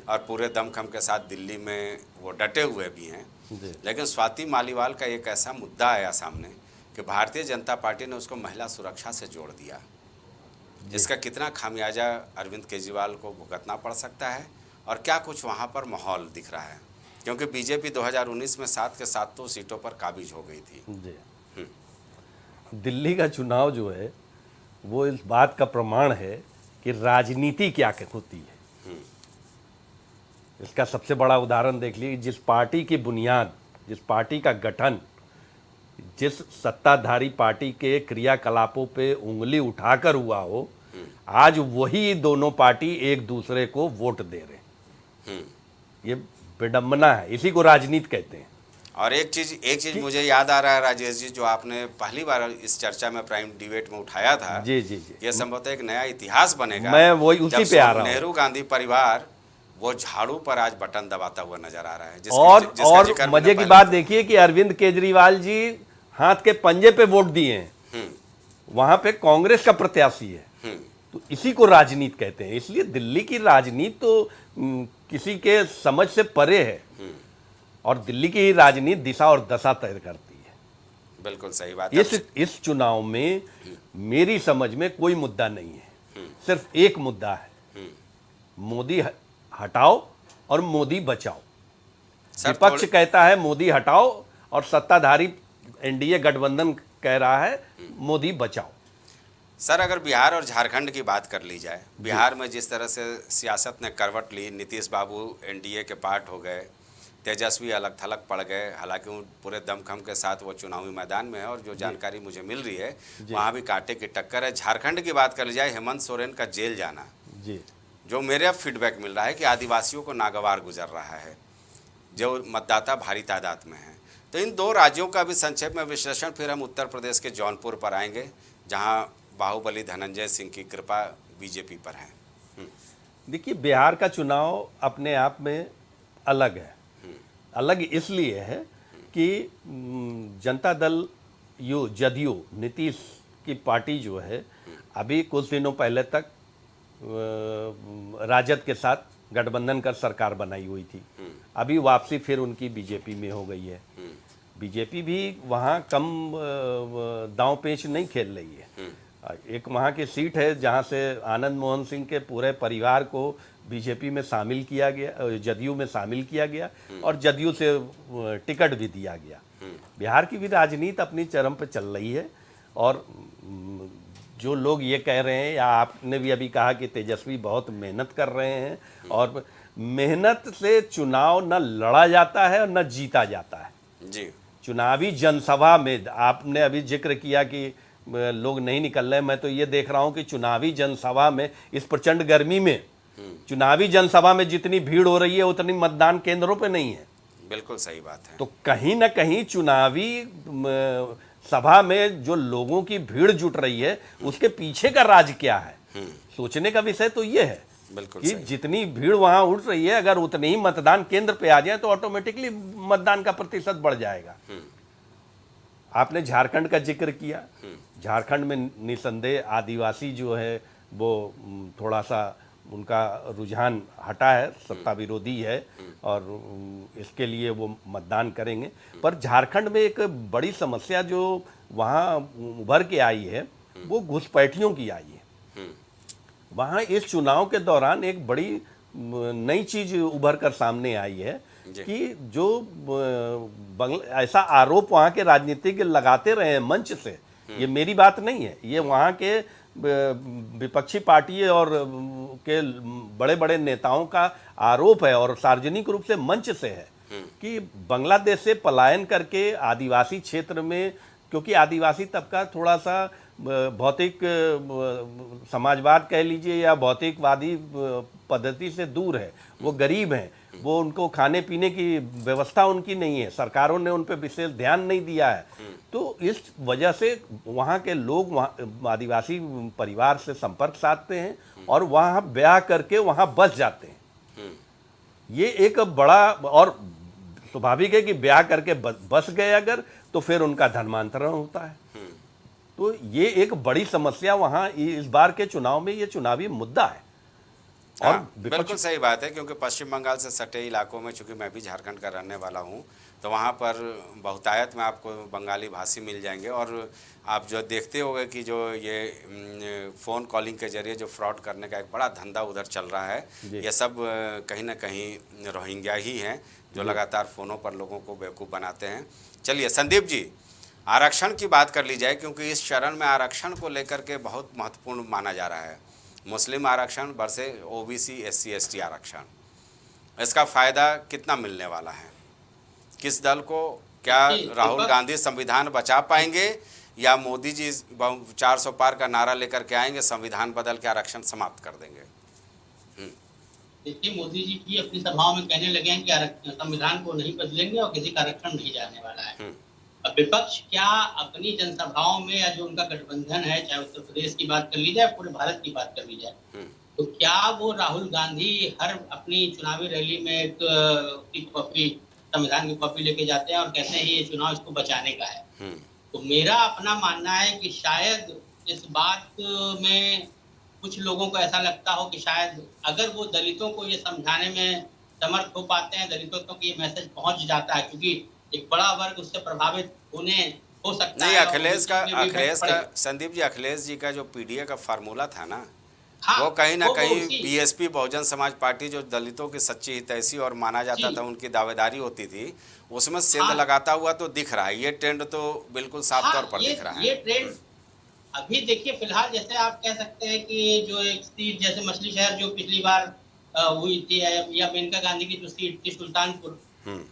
[SPEAKER 1] और पूरे दमखम के साथ दिल्ली में वो डटे हुए भी हैं। लेकिन स्वाति मालीवाल का एक ऐसा मुद्दा आया सामने कि भारतीय जनता पार्टी ने उसको महिला सुरक्षा से जोड़ दिया। इसका कितना खामियाजा अरविंद केजरीवाल को भुगतना पड़ सकता है और क्या कुछ वहाँ पर माहौल दिख रहा है, क्योंकि बीजेपी 2019 में 7 के 7 सीटों पर काबिज हो गई थी।
[SPEAKER 2] जी, दिल्ली का चुनाव जो है वो इस बात का प्रमाण है कि राजनीति क्या होती है। इसका सबसे बड़ा उदाहरण देख लीजिए, जिस पार्टी की बुनियाद, जिस पार्टी का गठन, जिस सत्ताधारी पार्टी के क्रियाकलापों पे उंगली उठाकर हुआ हो, आज वही दोनों पार्टी एक दूसरे को वोट दे रहे हैं। ये विडंबना है, इसी को राजनीति कहते हैं।
[SPEAKER 1] और एक चीज मुझे याद आ रहा है राजेश जी, जो आपने पहली बार इस चर्चा में प्राइम डिबेट में उठाया था।
[SPEAKER 2] जी जी जी,
[SPEAKER 1] ये संभवतः एक नया इतिहास बनेगा।
[SPEAKER 2] मैं वही उसी पे आ रहा हूँ।
[SPEAKER 1] नेहरू गांधी परिवार वो झाड़ू पर आज बटन दबाता हुआ नजर आ रहा है।
[SPEAKER 2] और मजे की बात देखिए कि अरविंद केजरीवाल जी हाथ के पंजे पे वोट दिए हैं, वहां पे कांग्रेस का प्रत्याशी है। तो इसी को राजनीति कहते हैं। इसलिए दिल्ली की राजनीति तो किसी के समझ से परे है, और दिल्ली की राजनीति दिशा और दशा तय करती है।
[SPEAKER 1] बिल्कुल सही बात है।
[SPEAKER 2] इस चुनाव में मेरी समझ में कोई मुद्दा नहीं है, सिर्फ एक मुद्दा है, मोदी हटाओ और मोदी बचाओ। विपक्ष कहता है मोदी हटाओ और सत्ताधारी एनडीए गठबंधन कह रहा है मोदी बचाओ।
[SPEAKER 1] सर, अगर बिहार और झारखंड की बात कर ली जाए, बिहार में जिस तरह से सियासत ने करवट ली, नीतीश बाबू एनडीए के पार्ट हो गए, तेजस्वी अलग थलग पड़ गए। हालांकि वो पूरे दमखम के साथ वो चुनावी मैदान में है, और जो जानकारी मुझे मिल रही है वहाँ भी कांटे की टक्कर है। झारखंड की बात कर ली जाए, हेमंत सोरेन का जेल जाना,
[SPEAKER 2] जी,
[SPEAKER 1] जो मेरा फीडबैक मिल रहा है कि आदिवासियों को नागवार गुजर रहा है, जो मतदाता भारी तादाद में हैं। तो इन दो राज्यों का भी संक्षेप में विश्लेषण, फिर हम उत्तर प्रदेश के जौनपुर पर आएंगे, जहां बाहुबली धनंजय सिंह की कृपा बीजेपी पर है।
[SPEAKER 2] देखिए, बिहार का चुनाव अपने आप में अलग है। अलग इसलिए है कि जनता दल जदयू नीतीश की पार्टी जो है, अभी कुछ दिनों पहले तक राजद के साथ गठबंधन कर सरकार बनाई हुई थी। अभी वापसी फिर उनकी बीजेपी में हो गई है। बीजेपी भी वहाँ कम दांव पेच नहीं खेल रही है। एक वहाँ की सीट है जहाँ से आनंद मोहन सिंह के पूरे परिवार को बीजेपी में शामिल किया गया, जदयू में शामिल किया गया, और जदयू से टिकट भी दिया गया। बिहार की भी राजनीति अपनी चरम पर चल रही है, और जो लोग ये कह रहे हैं, या आपने भी अभी कहा कि तेजस्वी बहुत मेहनत कर रहे हैं, और मेहनत से चुनाव न लड़ा जाता है और न जीता जाता है।
[SPEAKER 1] जी,
[SPEAKER 2] चुनावी जनसभा में आपने अभी जिक्र किया कि लोग नहीं निकल रहे। मैं तो ये देख रहा हूँ कि चुनावी जनसभा में, इस प्रचंड गर्मी में चुनावी जनसभा में जितनी भीड़ हो रही है उतनी मतदान केंद्रों पे नहीं है।
[SPEAKER 1] बिल्कुल सही बात है।
[SPEAKER 2] तो कहीं ना कहीं चुनावी सभा में जो लोगों की भीड़ जुट रही है, उसके पीछे का राज क्या है, सोचने का विषय तो ये है।
[SPEAKER 1] बिल्कुल
[SPEAKER 2] कि
[SPEAKER 1] सही।
[SPEAKER 2] जितनी भीड़ वहां उठ रही है, अगर उतने ही मतदान केंद्र पे आ जाए तो ऑटोमेटिकली मतदान का प्रतिशत बढ़ जाएगा। आपने झारखंड का जिक्र किया। झारखंड में निसंदेह आदिवासी जो है वो थोड़ा सा उनका रुझान हटा है, सत्ता विरोधी है, और इसके लिए वो मतदान करेंगे। पर झारखंड में एक बड़ी समस्या जो वहाँ उभर के आई है, वो घुसपैठियों की आई है। वहाँ इस चुनाव के दौरान एक बड़ी नई चीज उभर कर सामने आई है कि जो ऐसा आरोप वहाँ के राजनीतिज्ञ लगाते रहे हैं मंच से, ये मेरी बात नहीं है, ये वहाँ के विपक्षी पार्टी और के बड़े बड़े नेताओं का आरोप है, और सार्वजनिक रूप से मंच से है कि बांग्लादेश से पलायन करके आदिवासी क्षेत्र में, क्योंकि आदिवासी तबका थोड़ा सा भौतिक समाजवाद कह लीजिए या भौतिकवादी पद्धति से दूर है, वो गरीब हैं, वो उनको खाने पीने की व्यवस्था उनकी नहीं है, सरकारों ने उन पर विशेष ध्यान नहीं दिया है। तो इस वजह से वहाँ के लोग वहाँ आदिवासी परिवार से संपर्क साधते हैं और वहाँ ब्याह करके वहाँ बस जाते हैं। ये एक बड़ा, और स्वाभाविक है कि ब्याह करके बस गए अगर, तो फिर उनका धर्मांतरण होता है। तो ये एक बड़ी समस्या वहाँ इस बार के चुनाव में, ये चुनावी मुद्दा है। और
[SPEAKER 1] हाँ, बिल्कुल सही बात है, क्योंकि पश्चिम बंगाल से सटे इलाकों में, चूंकि मैं भी झारखंड का रहने वाला हूँ, तो वहाँ पर बहुतायत में आपको बंगाली भाषी मिल जाएंगे। और आप जो देखते होंगे कि जो ये फ़ोन कॉलिंग के जरिए जो फ्रॉड करने का एक बड़ा धंधा उधर चल रहा है, ये सब कहीं ना कहीं रोहिंग्या ही हैं जो लगातार फ़ोनों पर लोगों को बेवकूफ़ बनाते हैं। चलिए संदीप जी, आरक्षण की बात कर ली जाए, क्योंकि इस चरण में आरक्षण को लेकर के बहुत महत्वपूर्ण माना जा रहा है। मुस्लिम आरक्षण वर्सेस ओबीसी एससी एसटी आरक्षण, इसका फ़ायदा कितना मिलने वाला है किस दल को? क्या राहुल गांधी संविधान बचा पाएंगे या मोदी जी 400 पार का नारा लेकर के आएंगे, संविधान बदल के आरक्षण समाप्त कर देंगे?
[SPEAKER 6] देखिए, मोदी जी की अपनी सभाओं में कहने लगे हैं कि संविधान को नहीं बदलेंगे और किसी का आरक्षण नहीं जाने वाला है। अब विपक्ष क्या अपनी जनसभाओं में, या जो उनका गठबंधन है, चाहे उत्तर प्रदेश की बात कर ली जाए, पूरे भारत की बात कर ली जाए, तो क्या वो राहुल गांधी हर अपनी चुनावी रैली में एक कॉपी, संविधान की कॉपी लेके जाते हैं और कहते हैं ये चुनाव इसको बचाने का है? तो मेरा अपना मानना है कि शायद इस बात में कुछ लोगों को ऐसा लगता हो कि शायद अगर वो दलितों को ये समझाने में समर्थ हो पाते हैं, दलितों तक ये मैसेज पहुंच जाता है, क्योंकि एक बड़ा वर्ग उससे प्रभावित हो सकता
[SPEAKER 1] नहीं,
[SPEAKER 6] है।
[SPEAKER 1] अखिलेश का संदीप जी, अखिलेश जी का जो पीडीए का फार्मूला था ना,
[SPEAKER 6] हाँ,
[SPEAKER 1] वो कहीं ना कहीं बीएसपी बहुजन समाज पार्टी जो दलितों की सच्ची हितैषी और माना जाता था, उनकी दावेदारी होती थी, उसमें सेंध लगाता हुआ तो दिख रहा है। ये ट्रेंड तो बिल्कुल साफ तौर पर दिख रहा है।
[SPEAKER 6] ये ट्रेंड अभी देखिए, फिलहाल जैसे आप कह सकते हैं कि जो एक सीट जैसे मछली शहर जो पिछली बार हुई थी, या मेनका गांधी की जो सीट थी सुल्तानपुर,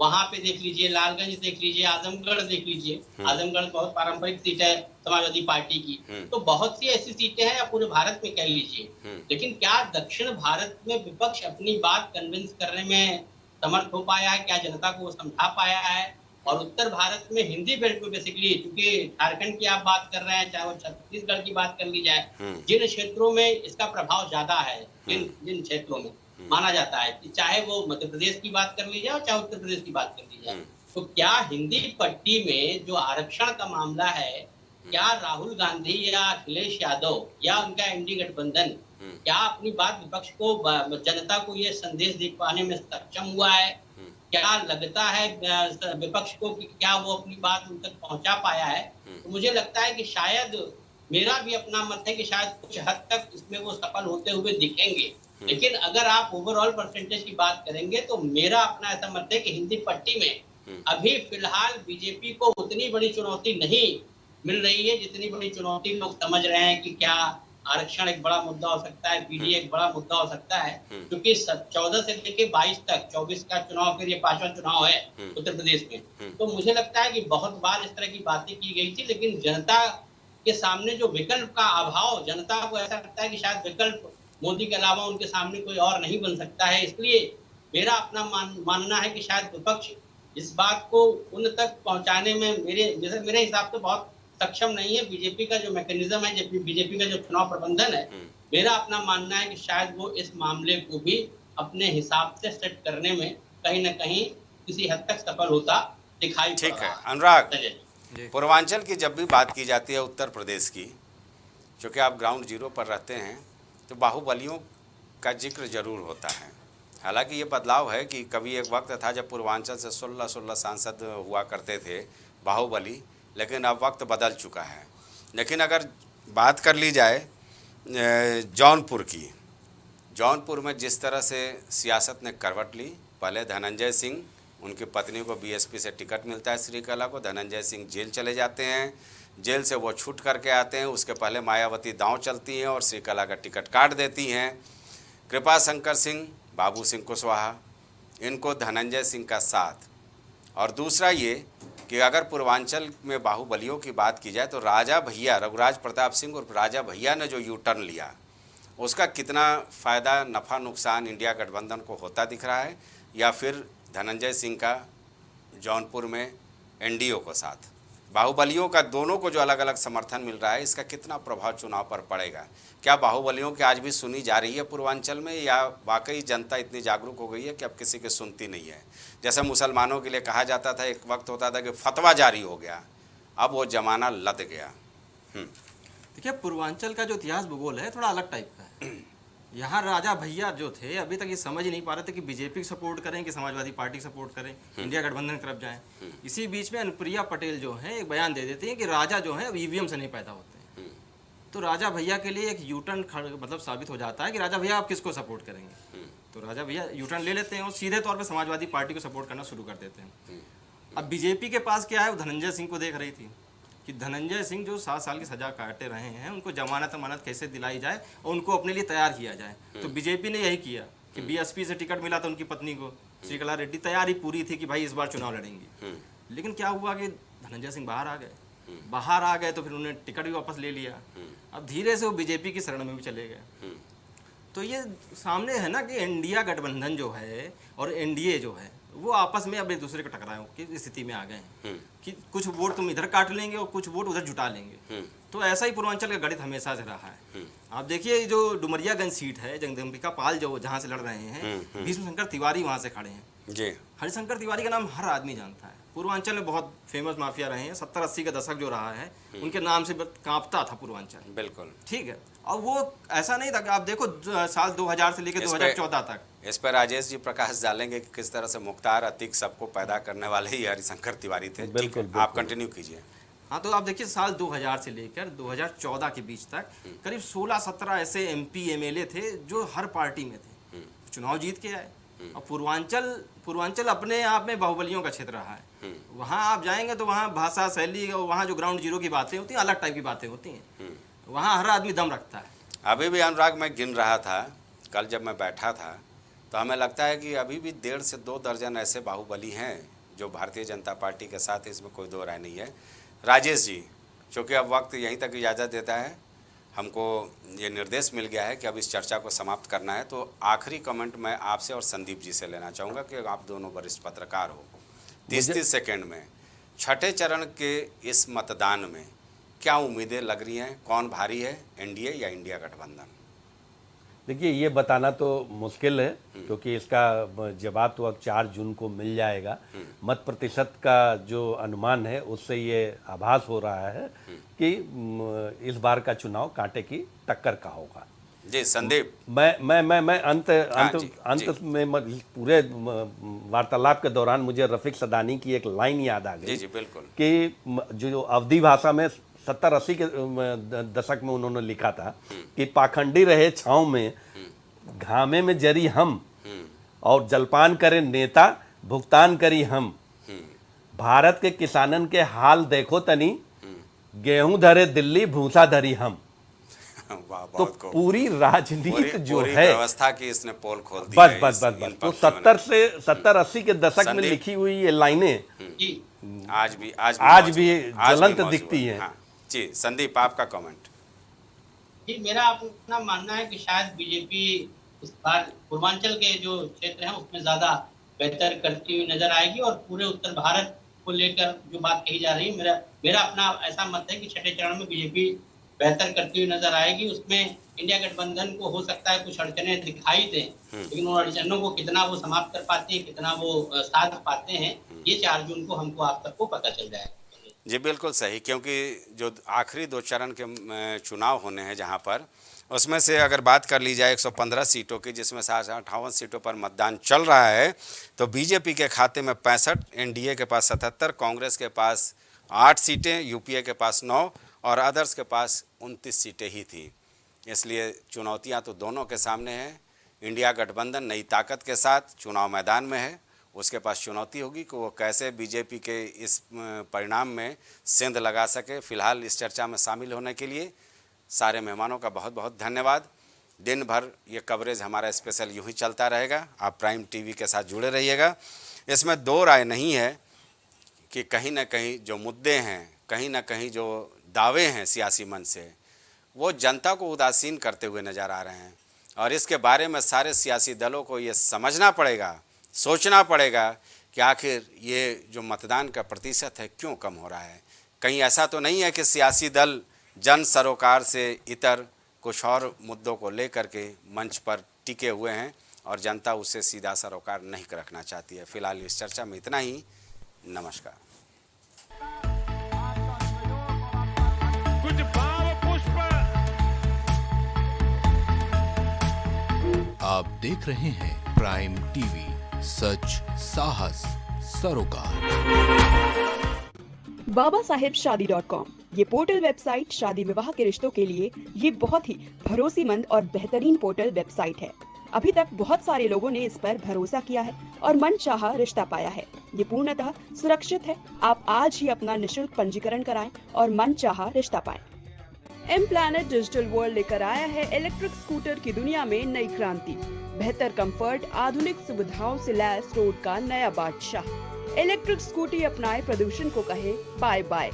[SPEAKER 6] वहां पे देख लीजिए, लालगंज देख लीजिए, आजमगढ़ देख लीजिए। आजमगढ़ बहुत पारंपरिक सीट है समाजवादी पार्टी की। तो बहुत सी ऐसी सीटें हैं, या पूरे भारत में कह लीजिए। लेकिन क्या दक्षिण भारत में विपक्ष अपनी बात कन्विंस करने में समर्थ हो पाया है? क्या जनता को समझा पाया है? और उत्तर भारत में हिंदी बेल्ट में बेसिकली, क्योंकि झारखंड की आप बात कर रहे हैं, चाहे वो छत्तीसगढ़ की बात कर ली जाए, जिन क्षेत्रों में इसका प्रभाव ज्यादा है, जिन क्षेत्रों में माना जाता है, कि चाहे वो मध्य प्रदेश की बात कर ली जाए और चाहे उत्तर प्रदेश की बात कर ली जाए, तो क्या हिंदी पट्टी में जो आरक्षण का मामला है, क्या राहुल गांधी या अखिलेश यादव या उनका एनडी गठबंधन क्या अपनी बात विपक्ष को, जनता को ये संदेश दे पाने में सक्षम हुआ है? क्या लगता है विपक्ष को कि क्या वो अपनी बात उन तक पहुंचा पाया है? तो मुझे लगता है कि शायद, मेरा भी अपना मत है कि शायद कुछ हद तक इसमें वो सफल होते हुए दिखेंगे। लेकिन अगर आप ओवरऑल परसेंटेज की बात करेंगे, तो मेरा अपना ऐसा मत है कि हिंदी पट्टी में अभी फिलहाल बीजेपी को उतनी बड़ी चुनौती नहीं मिल रही है जितनी बड़ी चुनौती लोग समझ रहे हैं कि क्या आरक्षण एक बड़ा मुद्दा हो सकता है, पीडीए एक बड़ा मुद्दा हो सकता है। क्योंकि 14 से लेकर 22 तक, 24 का चुनाव, फिर ये 5वां चुनाव है उत्तर प्रदेश में। तो मुझे लगता है कि बहुत बार इस तरह की बातें की गई थी, लेकिन जनता के सामने जो विकल्प का अभाव, जनता को ऐसा लगता है कि शायद विकल्प मोदी के अलावा उनके सामने कोई और नहीं बन सकता है। इसलिए मेरा अपना मानना है कि शायद विपक्ष इस बात को उन तक पहुंचाने में मेरे हिसाब से बहुत सक्षम नहीं है। बीजेपी का जो मैकेनिज्म है, बीजेपी का जो चुनाव प्रबंधन है, मेरा अपना मानना है कि शायद वो इस मामले को भी अपने हिसाब से सेट करने में कहीं ना कहीं किसी हद तक सफल होता दिखाई पड़ रहा है।
[SPEAKER 1] ठीक है अनुराग, पूर्वांचल की जब भी बात की जाती है, उत्तर प्रदेश की, क्योंकि आप ग्राउंड जीरो पर रहते हैं, तो बाहुबलियों का जिक्र जरूर होता है। हालांकि ये बदलाव है कि कभी एक वक्त था जब पूर्वांचल से 16 सांसद हुआ करते थे बाहुबली, लेकिन अब वक्त बदल चुका है। लेकिन अगर बात कर ली जाए जौनपुर की, जौनपुर में जिस तरह से सियासत ने करवट ली, पहले धनंजय सिंह, उनकी पत्नी को बीएसपी से टिकट मिलता है श्रीकला को, धनंजय सिंह जेल चले जाते हैं, जेल से वो छूट करके आते हैं, उसके पहले मायावती दांव चलती हैं और श्रीकला का टिकट काट देती हैं। कृपा शंकर सिंह, बाबू सिंह कुशवाहा, इनको धनंजय सिंह का साथ। और दूसरा ये कि अगर पूर्वांचल में बाहुबलियों की बात की जाए, तो राजा भैया रघुराज प्रताप सिंह और राजा भैया ने जो यू टर्न लिया, उसका कितना फ़ायदा, नफ़ा, नुकसान इंडिया गठबंधन को होता दिख रहा है, या फिर धनंजय सिंह का जौनपुर में एनडीओ को साथ, बाहुबलियों का दोनों को जो अलग अलग समर्थन मिल रहा है, इसका कितना प्रभाव चुनाव पर पड़ेगा? क्या बाहुबलियों की आज भी सुनी जा रही है पूर्वांचल में, या वाकई जनता इतनी जागरूक हो गई है कि अब किसी की सुनती नहीं है? जैसे मुसलमानों के लिए कहा जाता था, एक वक्त होता था कि फतवा जारी हो गया, अब वो जमाना लद गया।
[SPEAKER 4] देखिए, पूर्वांचल का जो इतिहास भूगोल है थोड़ा अलग टाइप का है। यहाँ राजा भैया जो थे अभी तक ये समझ ही नहीं पा रहे थे कि बीजेपी को सपोर्ट करें कि समाजवादी पार्टी को सपोर्ट करें, इंडिया गठबंधन की तरफ जाएं। इसी बीच में अनुप्रिया पटेल जो है एक बयान दे देती हैं कि राजा जो है अब ईवीएम से नहीं पैदा होते हैं। तो राजा भैया के लिए एक यूटर्न मतलब साबित हो जाता है कि राजा भैया आप किसको सपोर्ट करेंगे। तो राजा भैया यूटर्न ले लेते हैं और सीधे तौर पर समाजवादी पार्टी को सपोर्ट करना शुरू कर देते हैं। अब बीजेपी के पास क्या है, वो धनंजय सिंह को देख रही थी कि धनंजय सिंह जो 7 साल की सजा काटे रहे हैं उनको जमानत अमानत कैसे दिलाई जाए और उनको अपने लिए तैयार किया जाए। तो बीजेपी ने यही किया कि बीएसपी से टिकट मिला था उनकी पत्नी को, श्रीकला रेड्डी, तैयारी पूरी थी कि भाई इस बार चुनाव लड़ेंगी। लेकिन क्या हुआ कि धनंजय सिंह बाहर आ गए तो फिर उन्होंने टिकट भी वापस ले लिया। अब धीरे से वो बीजेपी की शरण में भी चले गए। तो ये सामने है ना कि इंडिया गठबंधन जो है और एनडीए जो है वो आपस में अब एक दूसरे को टकराए की स्थिति में आ गए हैं कि कुछ वोट तुम इधर काट लेंगे और कुछ वोट उधर जुटा लेंगे। तो ऐसा ही पूर्वांचल का गणित हमेशा से रहा है। आप देखिए जो डुमरियागंज सीट है, जगदम्बिका पाल जो जहाँ से लड़ रहे हैं, भीष्म शंकर तिवारी वहाँ से खड़े हैं जी। हरिशंकर तिवारी का नाम हर आदमी जानता है, पूर्वांचल में बहुत फेमस माफिया रहे हैं। 70-80 का दशक जो रहा है उनके नाम से कांपता था पूर्वांचल। बिल्कुल ठीक है। और वो ऐसा नहीं था कि आप देखो साल 2000 से लेकर 2014 तक
[SPEAKER 1] इस पर राजेश जी प्रकाश डालेंगे कि किस तरह से मुख्तार अतीक सबको पैदा करने वाले ही हरिशंकर तिवारी थे। बिल्कुल, आप कंटिन्यू कीजिए।
[SPEAKER 4] हाँ, तो आप देखिए साल 2000 से लेकर 2014 के बीच तक करीब 16-17 ऐसे एमपी एमएलए थे जो हर पार्टी में थे, चुनाव जीत के आए। और पूर्वांचल अपने आप में बाहुबलियों का क्षेत्र रहा है। वहाँ आप जाएंगे तो वहाँ भाषा शैली और वहाँ जो ग्राउंड जीरो की बातें होती हैं अलग टाइप की बातें होती हैं। वहाँ हर आदमी दम रखता है।
[SPEAKER 1] अभी भी अनुराग मैं गिन रहा था कल जब मैं बैठा था तो हमें लगता है कि अभी भी 1.5 से 2 दर्जन ऐसे बाहुबली हैं जो भारतीय जनता पार्टी के साथ, इसमें कोई दो राय नहीं है। राजेश जी, चूँकि अब वक्त यहीं तक इजाज़त देता है, हमको ये निर्देश मिल गया है कि अब इस चर्चा को समाप्त करना है, तो आखिरी कमेंट मैं आपसे और संदीप जी से लेना चाहूँगा कि आप दोनों वरिष्ठ पत्रकार हो। 30-30 सेकेंड में छठे चरण के इस मतदान में क्या उम्मीदें लग रही हैं? कौन भारी है, एनडीए या इंडिया गठबंधन?
[SPEAKER 2] देखिए, ये बताना तो मुश्किल है क्योंकि इसका जवाब तो अब 4 जून को मिल जाएगा। मत प्रतिशत का जो अनुमान है उससे ये आभास हो रहा है कि इस बार का चुनाव कांटे की टक्कर का होगा।
[SPEAKER 1] जी संदीप,
[SPEAKER 2] मैं अंत में पूरे वार्तालाप के दौरान मुझे रफीक सदानी की एक लाइन याद आ गई।
[SPEAKER 1] जी बिल्कुल,
[SPEAKER 2] कि जो अवधी भाषा में 70-80 के दशक में उन्होंने लिखा था कि पाखंडी रहे छांव में, घामे में जरी हम, और जलपान करे नेता, भुगतान करी हम। भारत के किसानन के हाल देखो तनी, गेहूं धरे दिल्ली, भूसा धरी हम। तो पूरी राजनीति जो है
[SPEAKER 1] व्यवस्था की इसने पोल खोल दी है।
[SPEAKER 2] बस तो 70-80 के दशक में लिखी हुई ये लाइनें
[SPEAKER 1] आज भी
[SPEAKER 2] ज्वलंत दिखती हैं।
[SPEAKER 1] हाँ। जी संदीप, आपका कमेंट।
[SPEAKER 6] जी, मेरा अपना मानना है कि शायद बीजेपी इस बार पूर्वांचल के जो क्षेत्र हैं उसमें ज्यादा बेहतर करती हुई नजर आएगी और पूरे उत्तर भारत को लेकर जो बात कही जा रही है, मेरा अपना ऐसा मत है कि छठे चरण में बीजेपी बेहतर करती हुई नजर आएगी। उसमें इंडिया गठबंधन को हो सकता है कुछ अड़चने दिखाई दें, लेकिन उन अड़चनों को कितना वो समाप्त कर पाते हैं, कितना वो साध पाते हैं, ये 4 जून को हमको आप सबको पता चल जाएगा।
[SPEAKER 1] जी बिल्कुल सही, क्योंकि जो आखिरी 2 चरण के चुनाव होने हैं जहां पर, उसमें से अगर बात कर ली जाए 115 सीटों की, जिसमें 58 सीटों पर मतदान चल रहा है, तो बीजेपी के खाते में 65, एनडीए के पास 77, कांग्रेस के पास 8 सीटें, यूपीए के पास 9 और अदर्स के पास 29 सीटें ही थी। इसलिए चुनौतियां तो दोनों के सामने हैं। इंडिया गठबंधन नई ताकत के साथ चुनाव मैदान में है, उसके पास चुनौती होगी कि वो कैसे बीजेपी के इस परिणाम में सेंध लगा सके। फिलहाल इस चर्चा में शामिल होने के लिए सारे मेहमानों का बहुत बहुत धन्यवाद। दिन भर ये कवरेज हमारा स्पेशल यूँ ही चलता रहेगा, आप प्राइम टीवी के साथ जुड़े रहिएगा। इसमें 2 राय नहीं है कि कहीं ना कहीं जो मुद्दे हैं, कहीं ना कहीं जो दावे हैं सियासी मंच से, वो जनता को उदासीन करते हुए नज़र आ रहे हैं और इसके बारे में सारे सियासी दलों को ये समझना पड़ेगा, सोचना पड़ेगा कि आखिर ये जो मतदान का प्रतिशत है क्यों कम हो रहा है। कहीं ऐसा तो नहीं है कि सियासी दल जन सरोकार से इतर कुछ और मुद्दों को लेकर के मंच पर टिके हुए हैं और जनता उससे सीधा सरोकार नहीं रखना चाहती है। फिलहाल इस चर्चा में इतना ही। नमस्कार।
[SPEAKER 7] कुछ भाव पुष्प आप देख रहे हैं प्राइम टीवी, सच साहस सरोकार।
[SPEAKER 8] BabaSahebShadi.com ये पोर्टल वेबसाइट शादी विवाह के रिश्तों के लिए ये बहुत ही भरोसेमंद और बेहतरीन पोर्टल वेबसाइट है। अभी तक बहुत सारे लोगों ने इस पर भरोसा किया है और मनचाहा रिश्ता पाया है। ये पूर्णतः सुरक्षित है। आप आज ही अपना निशुल्क पंजीकरण कराएं और मनचाहा रिश्ता पाएं। एम प्लैनेट डिजिटल वर्ल्ड लेकर आया है इलेक्ट्रिक स्कूटर की दुनिया में नई क्रांति। बेहतर कंफर्ट, आधुनिक सुविधाओं से लैस रोड का नया बादशाह। इलेक्ट्रिक स्कूटी अपनाए, प्रदूषण को कहे बाय बाय।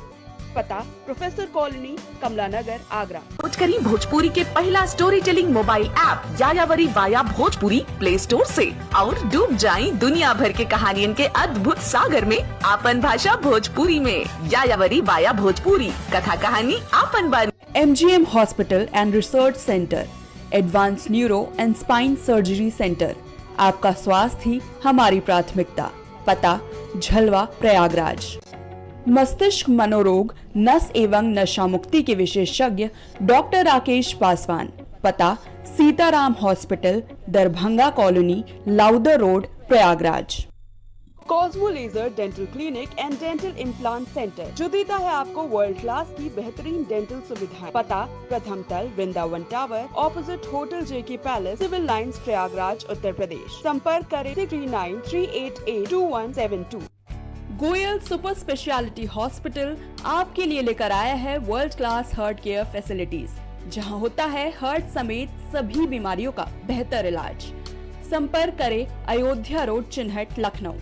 [SPEAKER 8] पता प्रोफेसर कॉलोनी, कमला नगर, आगरा।
[SPEAKER 9] करी भोजपुरी के पहला story telling mobile app यायावरी via Bhojpuri play store से और डूब जाएं दुनिया भर के कहानियन के अद्भुत सागर में आपन भाषा भोजपुरी में। यायावरी वाया भोजपुरी, कथा कहानी आपन बानी।
[SPEAKER 8] MGM hospital and research centre, advance neuro and spine surgery centre. आपका स्वास्थ्य ही हमारी प्राथमिकता। पता झलवा, प्रयागराज। मस्तिष्क मनोरोग, नस एवं नशा मुक्ति के विशेषज्ञ डॉक्टर राकेश पासवान। पता Sitaram hospital, Darbhanga colony, Lowther road, Prayagraj. Cosmo laser dental clinic and dental implant centre जो देता है आपको वर्ल्ड क्लास की बेहतरीन डेंटल सुविधाएं। पता प्रथम तल, Vrindavan tower, opposite hotel JK palace, civil lines, Prayagraj, Uttar Pradesh. संपर्क करें 3938882172। गोयल सुपर स्पेशलिटी हॉस्पिटल आपके लिए लेकर आया है world class heart care facilities, जहां होता है हार्ट समेत सभी बीमारियों का बेहतर इलाज। संपर्क करें अयोध्या रोड, चिन्हट, लखनऊ।